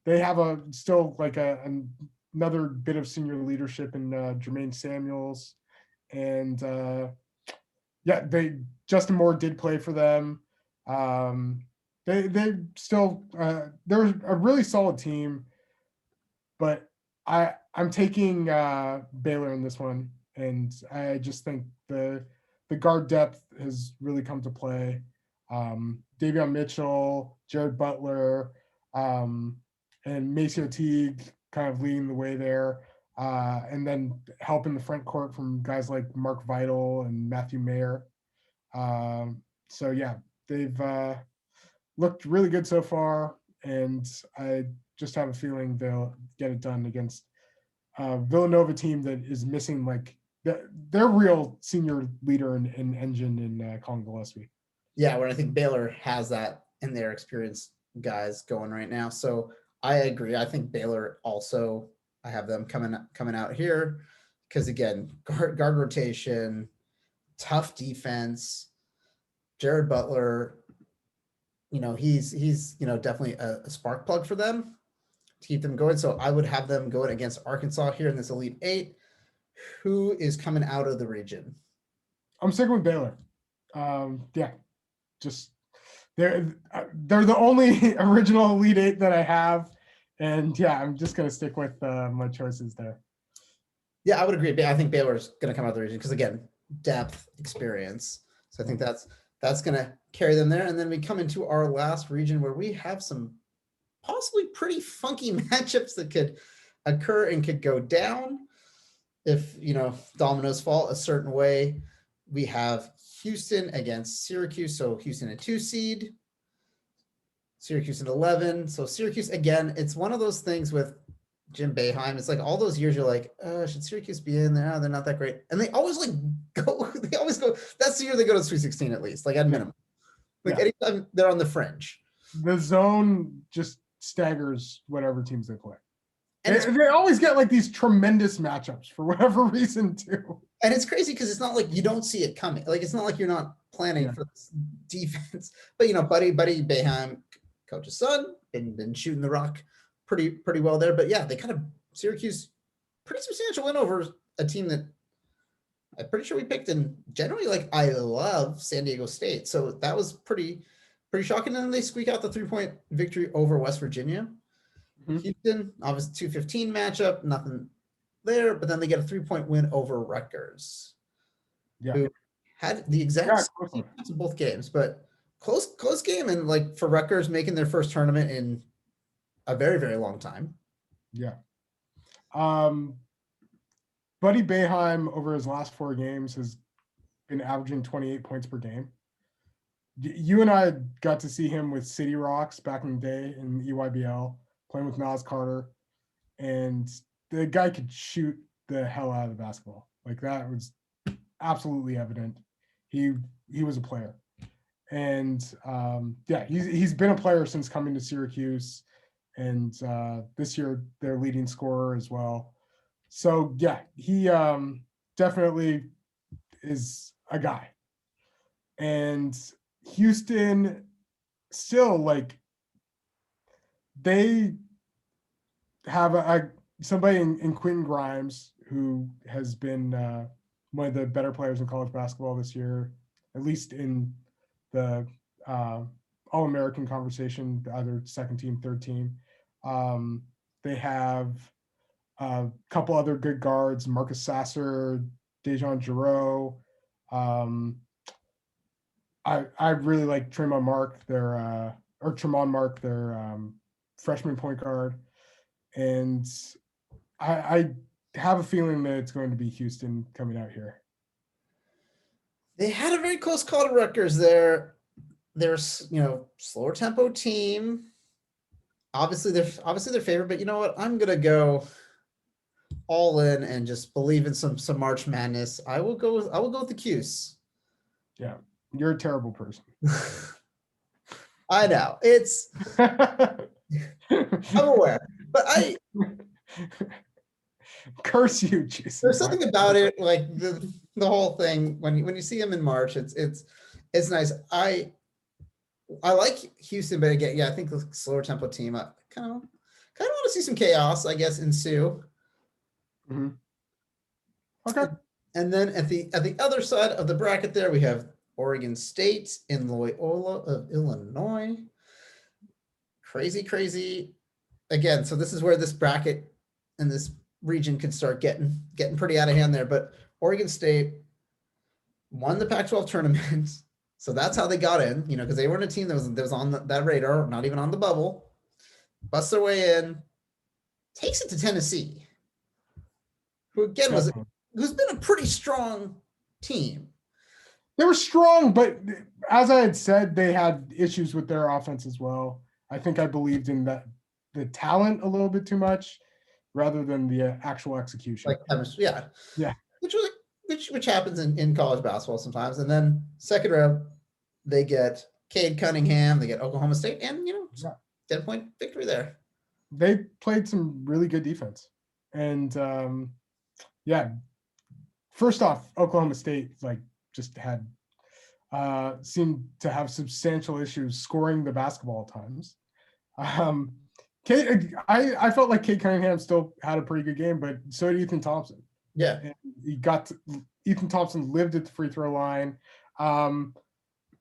They have still like another bit of senior leadership in Jermaine Samuels, and Justin Moore did play for them. They still they're a really solid team, but I'm taking Baylor in this one, and I just think the guard depth has really come to play. Davion Mitchell, Jared Butler, and Maceo Teague kind of leading the way there, and then helping the front court from guys like Mark Vital and Matthew Mayer. So yeah, they've looked really good so far, and I just have a feeling they'll get it done against a Villanova team that is missing like their real senior leader and engine in Colin Gillespie. Yeah, where I think Baylor has that in their experienced guys going right now. So I agree. I think Baylor also, I have them coming out here because again, guard rotation, tough defense. Jared Butler, he's definitely a spark plug for them to keep them going. So I would have them going against Arkansas here in this Elite Eight. Who is coming out of the region? I'm sticking with Baylor. Just they're the only original Elite Eight that I have, and I'm just gonna stick with my choices there. Yeah, I would agree. I think Baylor's gonna come out of the region because again, depth, experience. So I think that's gonna carry them there. And then we come into our last region where we have some possibly pretty funky matchups that could occur and could go down if dominoes fall a certain way. We have Houston against Syracuse. So Houston a 2 seed. Syracuse an 11. So Syracuse, again, it's one of those things with Jim Boeheim. It's like all those years you're like, should Syracuse be in there? Oh, they're not that great. And they always go, that's the year they go to Sweet 16 at least, like at minimum. Like anytime they're on the fringe. The zone just staggers whatever teams they play. And they always get like these tremendous matchups for whatever reason too. And it's crazy because it's not like you don't see it coming. Like it's not like you're not planning for this defense. But Buddy Boeheim, coach's son, been shooting the rock pretty well there. But yeah, they kind of Syracuse pretty substantial win over a team that I'm pretty sure we picked. And generally, like I love San Diego State, so that was pretty shocking. And then they squeak out the 3-point victory over West Virginia. Houston, obviously 2-15 matchup, nothing there, but then they get a 3-point win over Rutgers, who had the exact same in both games, but close game, and like for Rutgers making their first tournament in a very, very long time. Yeah. Buddy Boeheim over his last 4 games has been averaging 28 points per game. You and I got to see him with City Rocks back in the day in EYBL, playing with Nas Carter, and the guy could shoot the hell out of the basketball. Like that was absolutely evident. He was a player. And he's been a player since coming to Syracuse, and this year their leading scorer as well. So yeah, he definitely is a guy. And Houston still, like, they have somebody in Quentin Grimes who has been one of the better players in college basketball this year, at least in the All-American conversation, either second team, third team. They have a couple other good guards, Marcus Sasser, Dejan Giroux. I really like Tremont Mark, their freshman point guard. And I have a feeling that it's going to be Houston coming out here. They had a very close call to Rutgers there. They're slower tempo team. Obviously their favorite, but you know what? I'm gonna go all in and just believe in some March Madness. I will go with the Cuse. Yeah, you're a terrible person. I know. It's I'm aware. But curse you, Jesus. There's something about it, like the whole thing. When you see him in March, it's nice. I like Houston, but again, I think the slower tempo team. I kind of want to see some chaos, I guess, ensue. Mm-hmm. Okay. And then at the other side of the bracket, there we have Oregon State and Loyola of Illinois. Crazy. Again, so this is where this bracket and this region could start getting pretty out of hand there. But Oregon State won the Pac-12 tournament, so that's how they got in. Because they weren't a team that was on that radar, not even on the bubble. Busts their way in, takes it to Tennessee, who again who's been a pretty strong team. They were strong, but as I had said, they had issues with their offense as well. I think I believed in the talent a little bit too much rather than the actual execution. Like chemistry, yeah. Which happens in college basketball sometimes. And then second round, they get Cade Cunningham, they get Oklahoma State, and 10-point victory there. They played some really good defense. And first off, Oklahoma State just had seemed to have substantial issues scoring the basketball at times. I felt like Cade Cunningham still had a pretty good game, but so did Ethan Thompson. Yeah, and Ethan Thompson lived at the free throw line. I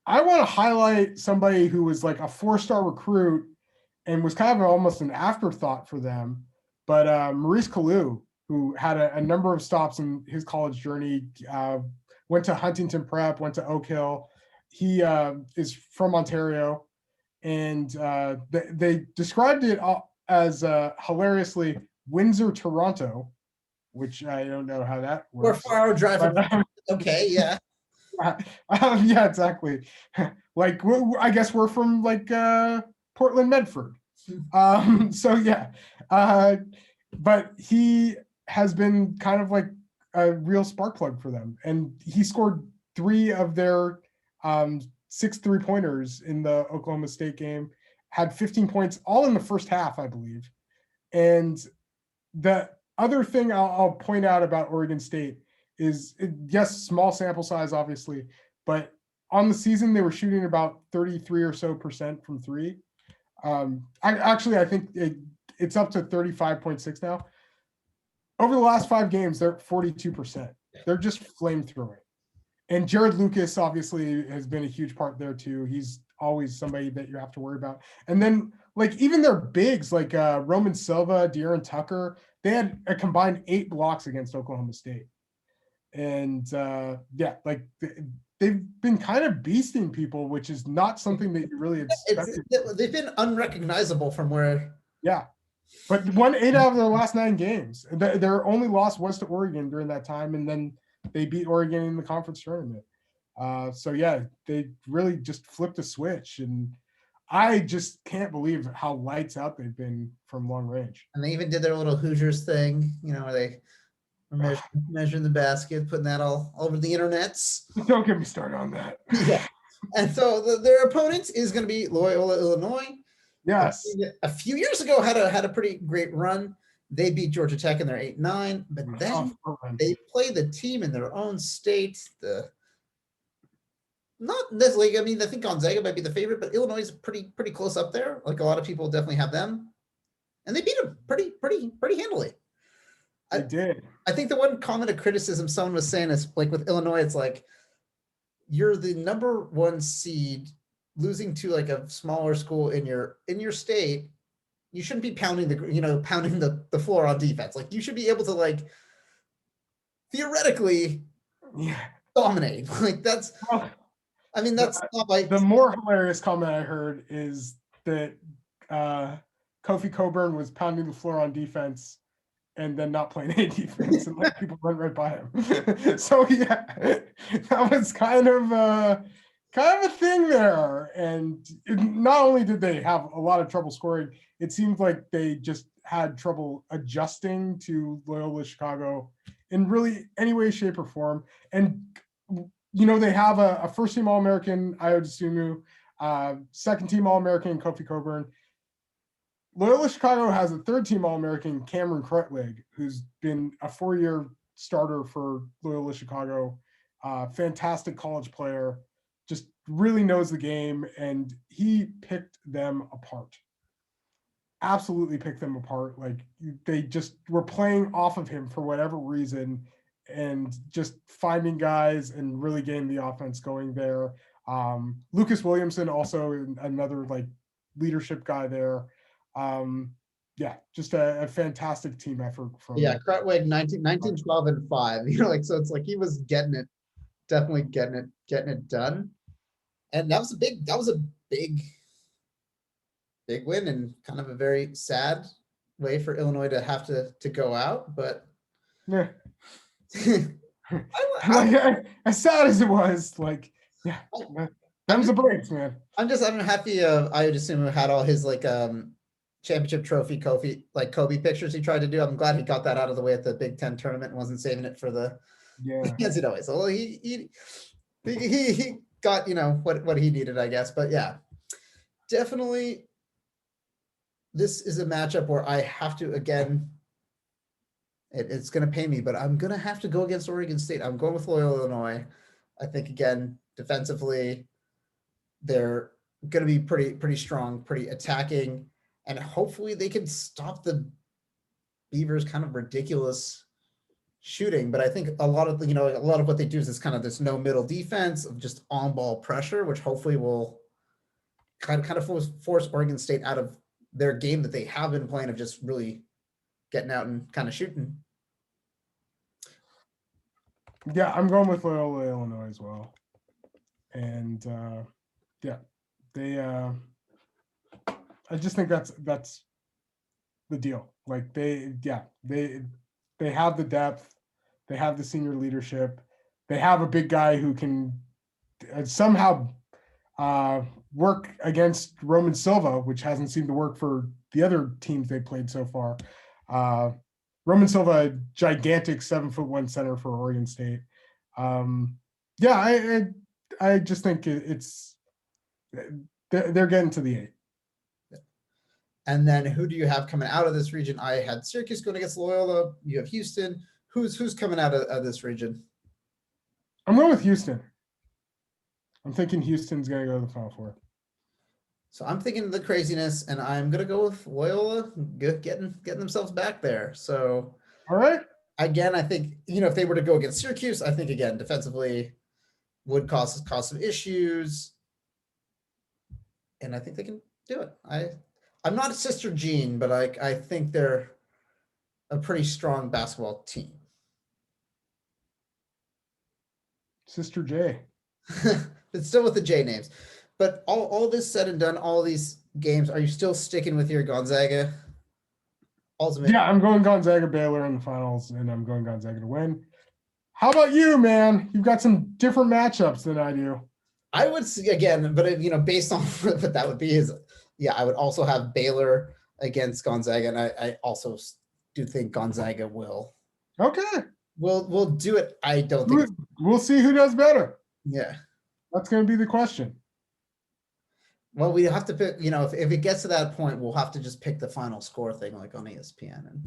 want to highlight somebody who was like a 4-star recruit and was kind of almost an afterthought for them, but Maurice Kalu, who had a number of stops in his college journey, went to Huntington Prep, went to Oak Hill. He is from Ontario, and they described it as hilariously Windsor, Toronto, which I don't know how that works. Or 4-hour drive. Okay, yeah. Yeah, exactly. Like I guess we're from like Portland, Medford. So yeah, but he has been kind of like a real spark plug for them, and he scored 3 of their 6 3-pointers in the Oklahoma State game. Had 15 points all in the first half, I believe. And the other thing I'll point out about Oregon State is, yes, small sample size, obviously, but on the season they were shooting about 33 or so percent from 3. I think it's up to 35.6 now. Over the last 5 games, they're 42%. They're just flamethrowing. And Jared Lucas obviously has been a huge part there too. He's always somebody that you have to worry about. And then like even their bigs like Roman Silva, De'Aaron Tucker, they had a combined 8 blocks against Oklahoma State. And yeah, like they've been kind of beasting people, which is not something that you really expected. They've been unrecognizable from where. Yeah. But won 8 out of their last 9 games. Their only loss was to Oregon during that time, and then they beat Oregon in the conference tournament. So yeah, they really just flipped a switch, and I just can't believe how lights out they've been from long range. And they even did their little Hoosiers thing, where they were measuring the basket, putting that all over the internets. Don't get me started on that. Yeah. And so their opponent is going to be Loyola Illinois. Yes. A few years ago had a pretty great run. They beat Georgia Tech in their 8-9, but then they play the team in their own state. Not necessarily. I mean, I think Gonzaga might be the favorite, but Illinois is pretty close up there. Like a lot of people definitely have them, and they beat them pretty handily. They did. I think the one comment of criticism someone was saying is like with Illinois, it's like you're the number 1 seed. Losing to like a smaller school in your state, you shouldn't be pounding the floor on defense. Like you should be able to like theoretically dominate. Like that's not like the more hilarious comment I heard is that Kofi Coburn was pounding the floor on defense and then not playing any defense and let people run right by him. So yeah, that was kind of a thing there. And not only did they have a lot of trouble scoring, it seemed like they just had trouble adjusting to Loyola Chicago in really any way, shape, or form. And they have a first-team All-American, Ayo Dosunmu, second-team All-American, Kofi Coburn. Loyola Chicago has a third-team All-American, Cameron Krutwig, who's been a 4-year starter for Loyola Chicago, fantastic college player, just really knows the game, and he picked them apart. Absolutely picked them apart. Like they just were playing off of him for whatever reason and just finding guys and really getting the offense going there. Lucas Williamson, also another like leadership guy there. Yeah, just a fantastic team effort from Krutwig 19, 12, and 5. So it's like he was definitely getting it done. And that was a big win, and kind of a very sad way for Illinois to have to go out. But yeah, as sad as it was, like them's the breaks, man. I'm happy Ayo Dosunmu had all his like championship trophy Kobe pictures he tried to do. I'm glad he got that out of the way at the Big Ten tournament and wasn't saving it for the NCAA. So he got what he needed, I guess. But yeah, definitely this is a matchup where I have to, again, it's going to pay me, but I'm going to have to go against Oregon State. I'm going with Loyola Illinois. I think, again, defensively, they're going to be pretty strong, pretty attacking, and hopefully they can stop the Beavers' kind of ridiculous shooting. But I think a lot of what they do is this kind of this no middle defense of just on ball pressure, which hopefully will kind of force Oregon State out of their game that they have been playing of just really getting out and kind of shooting. Yeah, I'm going with Loyola Illinois as well. And yeah, they I just think that's the deal. Like they have the depth, they have the senior leadership, they have a big guy who can somehow work against Roman Silva, which hasn't seemed to work for the other teams they played so far. Roman Silva, a gigantic 7'1" center for Oregon State. Yeah, I just think they're getting to the 8. And then who do you have coming out of this region? I had Syracuse going against Loyola. You have Houston. Who's coming out of this region? I'm going with Houston. I'm thinking Houston's going to go to the Final Four. So I'm thinking the craziness, and I'm going to go with Loyola getting themselves back there. So, all right. Again, I think, if they were to go against Syracuse, I think, again, defensively would cause some issues. And I think they can do it. I'm not a Sister Jean, but I think they're a pretty strong basketball team. Sister J. It's still with the J names. But all this said and done, all these games, are you still sticking with your Gonzaga? Yeah, I'm going Gonzaga Baylor in the finals, and I'm going Gonzaga to win. How about you, man? You've got some different matchups than I do. I would see again, but based on what that would be is, I would also have Baylor against Gonzaga, and I also do think Gonzaga will. Okay. We'll do it. I don't think we'll see who does better. Yeah. That's going to be the question. Well, we have to pick, if it gets to that point, we'll have to just pick the final score thing like on ESPN.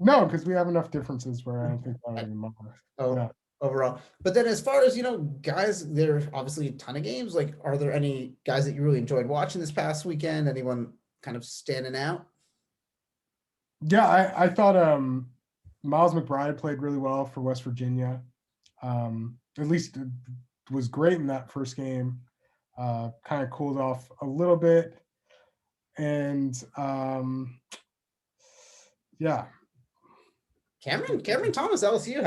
No, because we have enough differences where I don't think that would even matter. Overall. But then as far as, guys, there are obviously a ton of games. Like, are there any guys that you really enjoyed watching this past weekend? Anyone kind of standing out? Yeah, I thought Miles McBride played really well for West Virginia. At least it was great in that first game. Kind of cooled off a little bit. And yeah. Cameron Thomas, LSU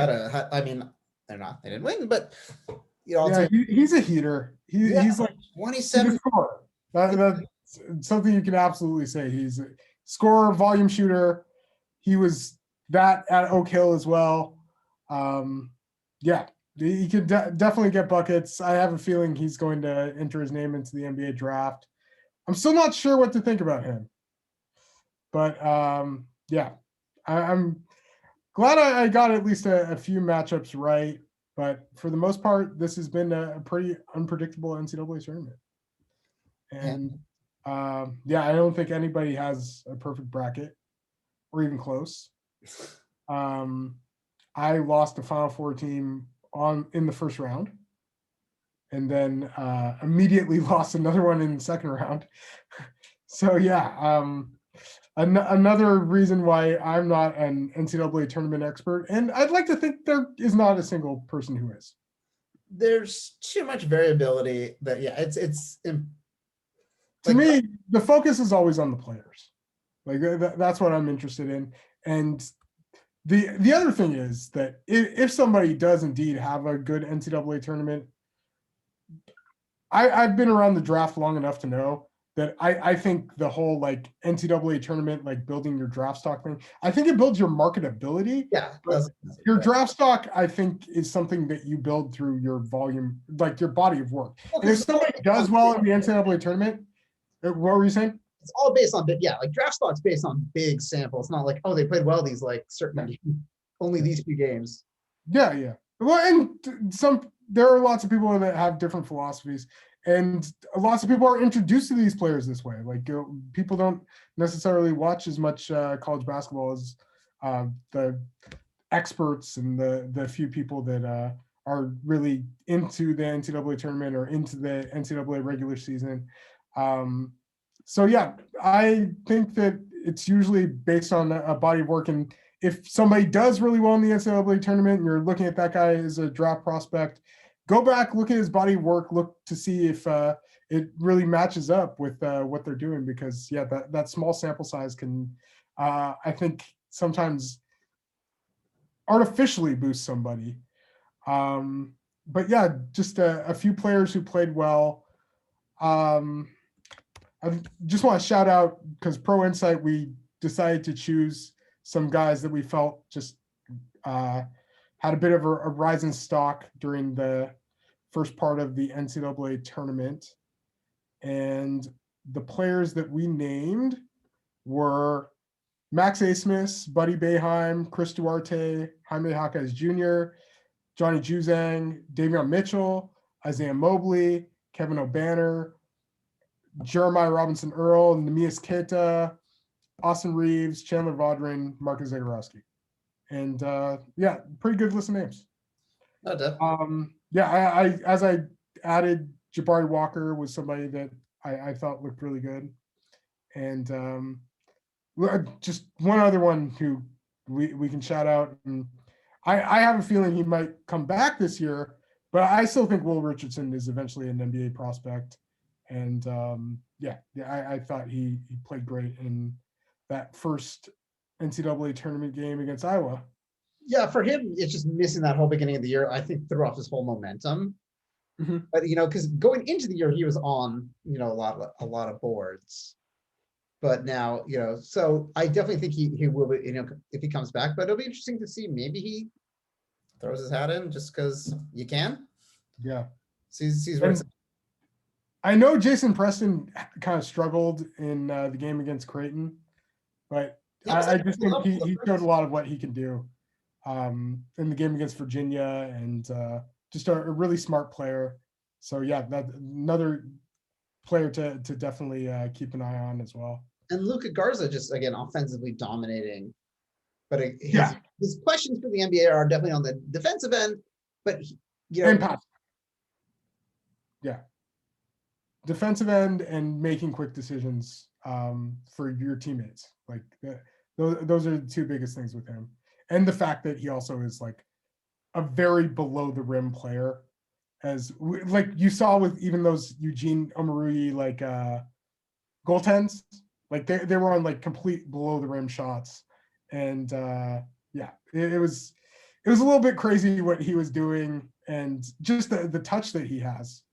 they didn't win, but he's a heater. He's like 27. That's something you can absolutely say. He's a scorer, volume shooter. He was that at Oak Hill as well. He could definitely get buckets. I have a feeling he's going to enter his name into the NBA draft. I'm still not sure what to think about him. But I'm glad I got at least a few matchups right. But for the most part, this has been a pretty unpredictable NCAA tournament. And I don't think anybody has a perfect bracket or even close. I lost a Final Four team in the first round, and then immediately lost another one in the second round. So another reason why I'm not an NCAA tournament expert, and I'd like to think there is not a single person who is. There's too much variability that it's to me, the focus is always on the players. Like that's what I'm interested in. And the other thing is that if somebody does indeed have a good NCAA tournament, I've been around the draft long enough to know that I think the whole like NCAA tournament, like building your draft stock thing, I think it builds your marketability. Yeah. Your draft stock, I think, is something that you build through your volume, like your body of work. And if somebody does well in the NCAA tournament, what were you saying? It's all based on like draft stock's based on big samples. It's not like, they played well these like certain only these few games. Yeah. Well, and there are lots of people that have different philosophies, and lots of people are introduced to these players this way. Like people don't necessarily watch as much college basketball as the experts and the few people that are really into the NCAA tournament or into the NCAA regular season. I think that it's usually based on a body of work. And if somebody does really well in the NCAA tournament and you're looking at that guy as a draft prospect, go back, look at his body of work, look to see if it really matches up with what they're doing. Because, that small sample size can, I think, sometimes artificially boost somebody. Just a few players who played well. I just want to shout out, because Pro Insight, we decided to choose some guys that we felt just had a bit of a rise in stock during the first part of the NCAA tournament. And the players that we named were Max Asmus, Buddy Boeheim, Chris Duarte, Jaime Jaquez Jr., Johnny Juzang, Davion Mitchell, Isaiah Mobley, Kevin O'Banner, Jeremiah Robinson Earl, Nemias Queta, Austin Reeves, Chandler Vaudrin, Marcus Zagorowski. And yeah, pretty good list of names. No, definitely. Yeah, as I added, Jabari Walker was somebody that I thought looked really good. And just one other one who we can shout out. And I have a feeling he might come back this year, but I still think Will Richardson is eventually an NBA prospect. And I thought he played great in that first NCAA tournament game against Iowa. Yeah, for him, it's just missing that whole beginning of the year. I think threw off his whole momentum. Mm-hmm. But because going into the year, he was on a lot of boards. But now so I definitely think he will be if he comes back. But it'll be interesting to see. Maybe he throws his hat in just because you can. Yeah. Sees where it's. I know Jason Preston kind of struggled in the game against Creighton, but I just think he showed a lot of what he can do in the game against Virginia, and just a really smart player. So yeah, that's another player to definitely keep an eye on as well. And Luka Garza just again offensively dominating, but his questions for the NBA are definitely on the defensive end. But and pass. Yeah. Defensive end and making quick decisions for your teammates. Like those are the two biggest things with him. And the fact that he also is like a very below the rim player, as like you saw with even those Eugene Omoruyi like goaltends, like they were on like complete below the rim shots. And it was a little bit crazy what he was doing, and just the touch that he has.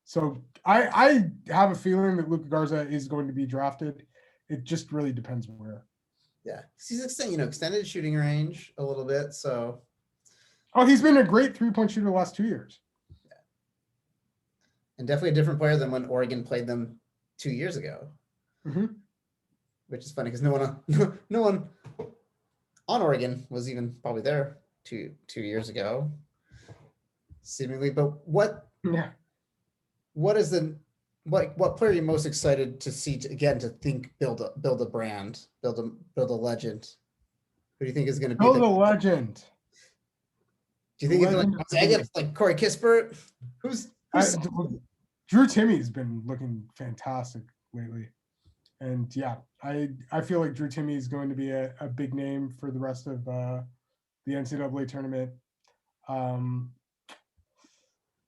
So I have a feeling that Luka Garza is going to be drafted. It just really depends where. Yeah, he's extended shooting range a little bit. So, he's been a great 3-point shooter the last 2 years. Yeah. And definitely a different player than when Oregon played them 2 years ago. Mm-hmm. Which is funny because no one on Oregon was even probably there two years ago, seemingly. But what is what player are you most excited to see build a brand, build a legend? Who do you think is going to be the legend? Do you think it's like Gonzaga, like Corey Kispert? Who's Drew Timmy's been looking fantastic lately. And yeah, I feel like Drew Timmy is going to be a big name for the rest of the NCAA tournament.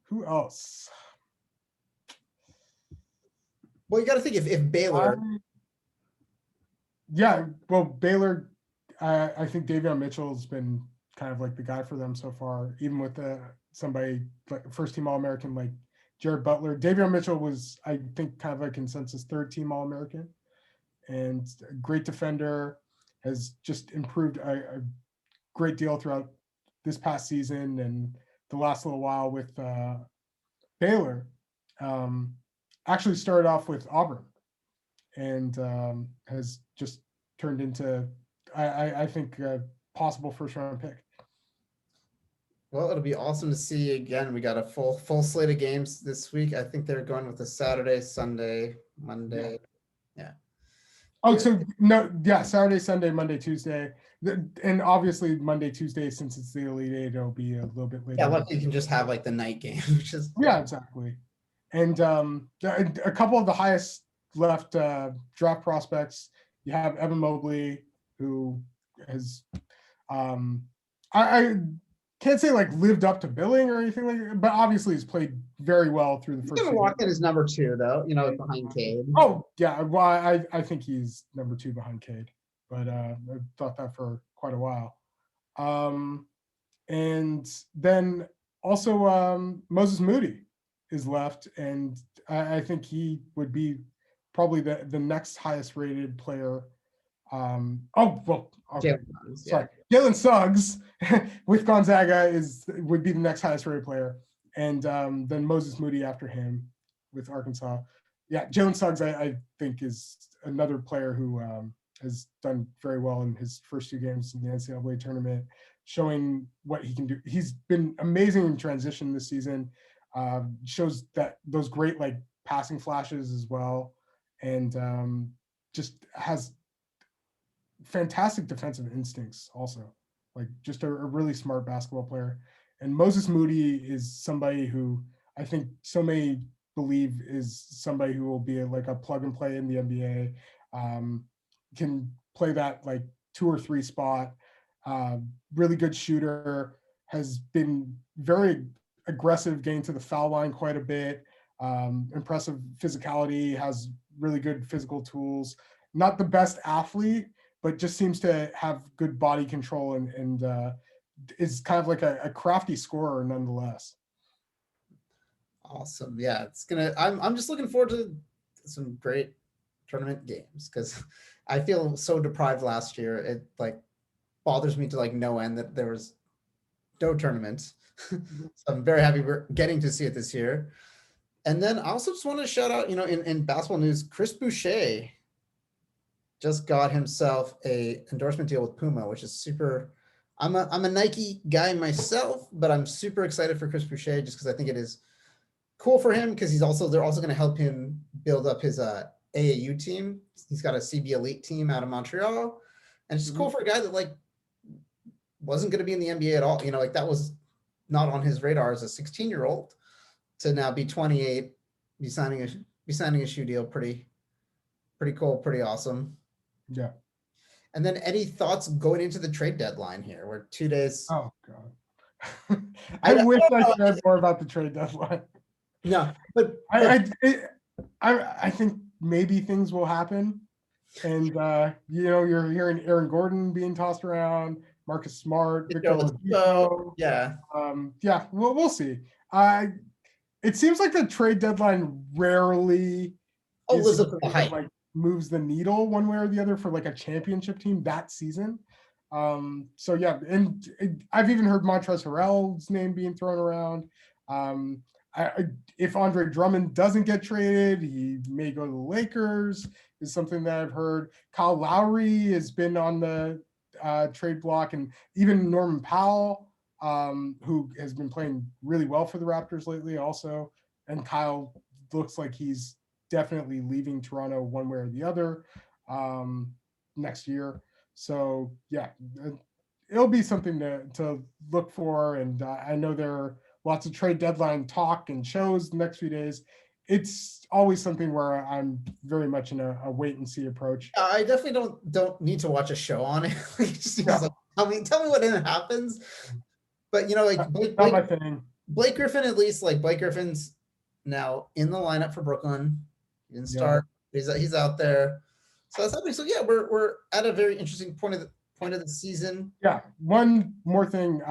Who else? Well, you got to think if Baylor. Baylor. I think Davion Mitchell's been kind of like the guy for them so far, even with somebody like first team All-American like Jared Butler. Davion Mitchell was, I think, kind of a consensus third team All-American, and a great defender, has just improved a great deal throughout this past season and the last little while with Baylor. Actually started off with Auburn and has just turned into, I think, a possible first round pick. Well, it'll be awesome to see again. We got a full slate of games this week. I think they're going with a Saturday, Sunday, Monday. Yeah. Oh, so no, yeah, Saturday, Sunday, Monday, Tuesday. And obviously Monday, Tuesday, since it's the Elite Eight, it'll be a little bit later. Yeah, luckily you can just have like the night game, which is exactly. And a couple of the highest left draft prospects. You have Evan Mobley, who has I can't say like lived up to billing or anything like that, but obviously has played very well through the first. He's gonna walk in as number 2 though, behind Cade. Oh yeah, well I think he's number 2 behind Cade, but I thought that for quite a while. And then also Moses Moody is left, and I think he would be probably the next highest rated player. Okay. Sorry, Jalen Suggs with Gonzaga would be the next highest rated player, and then Moses Moody after him with Arkansas. Yeah, Jalen Suggs, I think, is another player who has done very well in his first 2 games in the NCAA tournament, showing what he can do. He's been amazing in transition this season. Shows that those great like passing flashes as well, and just has fantastic defensive instincts also. Like just a really smart basketball player. And Moses Moody is somebody who I think so many believe is somebody who will be like a plug and play in the NBA. Can play that like 2 or 3 spot. Really good shooter. Has been very aggressive, getting to the foul line quite a bit. Impressive physicality. Has really good physical tools. Not the best athlete, but just seems to have good body control and is kind of like a crafty scorer nonetheless. Awesome. Yeah, it's gonna. I'm just looking forward to some great tournament games because I feel so deprived last year. It like bothers me to like no end that there was no tournaments. So I'm very happy we're getting to see it this year. And then I also just want to shout out, in basketball news, Chris Boucher just got himself a endorsement deal with Puma, which is super. I'm a Nike guy myself, but I'm super excited for Chris Boucher just because I think it is cool for him because they're also going to help him build up his AAU team. He's got a CB Elite team out of Montreal, and it's just cool for a guy that like wasn't going to be in the NBA at all. Like that was not on his radar as a 16-year-old to now be 28, be signing a shoe deal. Pretty cool, pretty awesome. Yeah. And then any thoughts going into the trade deadline here? We're 2 days. Oh God. I wish I cared more about the trade deadline. No, but I think maybe things will happen, and you're hearing Aaron Gordon being tossed around, Marcus Smart, Victor Oladipo. Yeah. Yeah. We'll see. It seems like the trade deadline rarely lives up to the hype. Like moves the needle one way or the other for like a championship team that season. So yeah, and I've even heard Montrezl Harrell's name being thrown around. If Andre Drummond doesn't get traded, he may go to the Lakers, is something that I've heard. Kyle Lowry has been on the trade block, and even Norman Powell, who has been playing really well for the Raptors lately also. And Kyle looks like he's definitely leaving Toronto one way or the other next year. So yeah, it'll be something to look for. And I know there are lots of trade deadline talk and shows the next few days. It's always something where I'm very much in a wait and see approach. I definitely don't need to watch a show on it. Tell me what happens. But Blake Griffin, at least like Blake Griffin's now in the lineup for Brooklyn. He didn't start. Yeah. He's out there. So that's happening. So yeah, we're at a very interesting point of the season. Yeah. One more thing.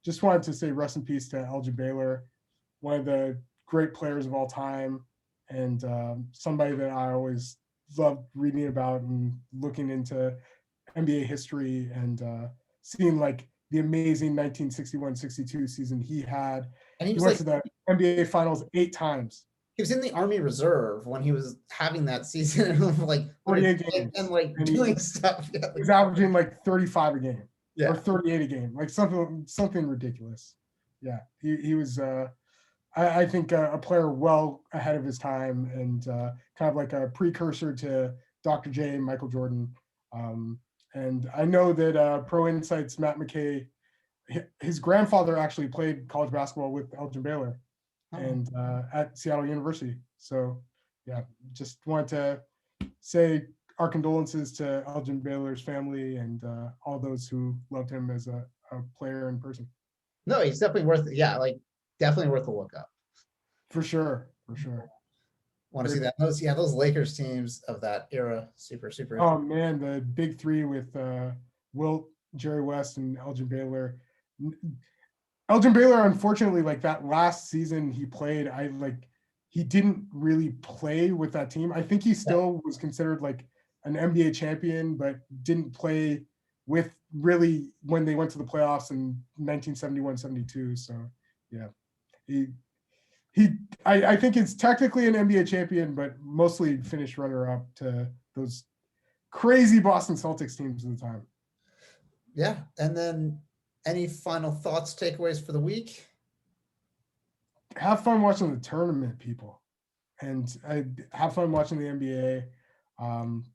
Just wanted to say rest in peace to Elgin Baylor, one of the great players of all time, and somebody that I always loved reading about and looking into NBA history and seeing like the amazing 1961-62 season he had. And he went to the NBA Finals 8 times. He was in the Army Reserve when he was having that season, like 48 games and like doing stuff. Yeah. He was averaging like 35 a game. Yeah. Or 38 a game, like something ridiculous. Yeah, he was, I think, a player well ahead of his time, and kind of like a precursor to Dr. J and Michael Jordan. And I know that Pro Insight's Matt McKay, his grandfather actually played college basketball with Elgin Baylor, and at Seattle University. So yeah, just wanted to say our condolences to Elgin Baylor's family and all those who loved him as a player in person. No, he's definitely worth it. Yeah, like definitely worth a look up. For sure. Want to see that? Those Lakers teams of that era, super. Oh man, the big three with Wilt, Jerry West, and Elgin Baylor. Elgin Baylor, unfortunately, like that last season he played, he didn't really play with that team. I think he still was considered like an NBA champion, but didn't play with really when they went to the playoffs in 1971-72. So yeah, I think it's technically an NBA champion, but mostly finished runner-up to those crazy Boston Celtics teams at the time. Yeah, and then any final thoughts, takeaways for the week? Have fun watching the tournament, people, and have fun watching the NBA.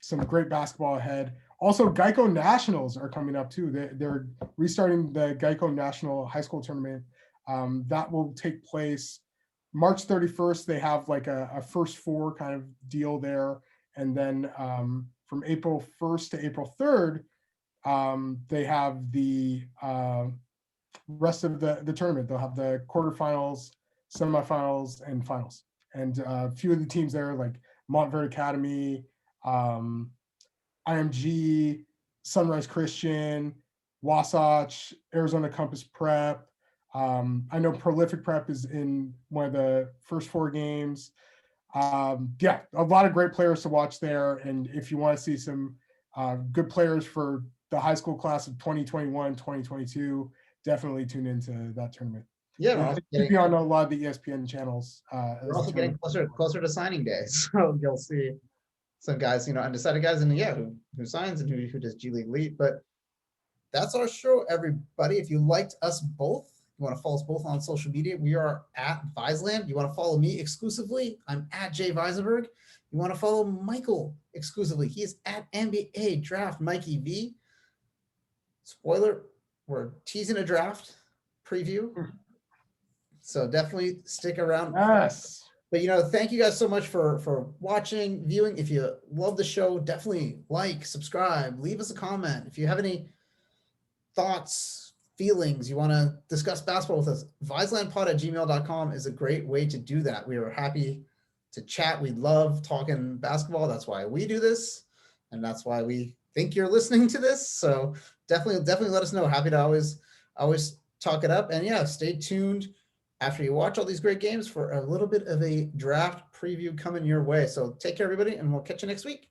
Some great basketball ahead. Also, Geico Nationals are coming up too. They're restarting the Geico National High School Tournament. That will take place March 31st. They have like a first four kind of deal there. And then from April 1st to April 3rd, they have the rest of the tournament. They'll have the quarterfinals, semifinals, and finals. And a few of the teams there, like Montverde Academy, IMG, Sunrise Christian, Wasatch, Arizona Compass Prep. I know Prolific Prep is in one of the first four games. Yeah, a lot of great players to watch there. And if you want to see some good players for the high school class of 2021, 2022, definitely tune into that tournament. Yeah, keep you on a lot of the ESPN channels. We're also getting closer to signing day, so you'll see some guys, undecided guys, and who signs and who does G League Elite. But that's our show, everybody. If you liked us both, you want to follow us both on social media, we are at Viseland. You want to follow me exclusively, I'm at Jay Visenberg. You want to follow Michael exclusively, he is at NBA Draft Mikey V. Spoiler, we're teasing a draft preview, so definitely stick around. Yes. But thank you guys so much for watching, viewing. If you love the show, definitely like, subscribe, leave us a comment. If you have any thoughts, feelings, you want to discuss basketball with us, viselandpod@gmail.com is a great way to do that. We are happy to chat. We love talking basketball. That's why we do this, and that's why we think you're listening to this. So definitely let us know. Happy to always talk it up. And yeah, stay tuned after you watch all these great games for a little bit of a draft preview coming your way. So take care, everybody, and we'll catch you next week.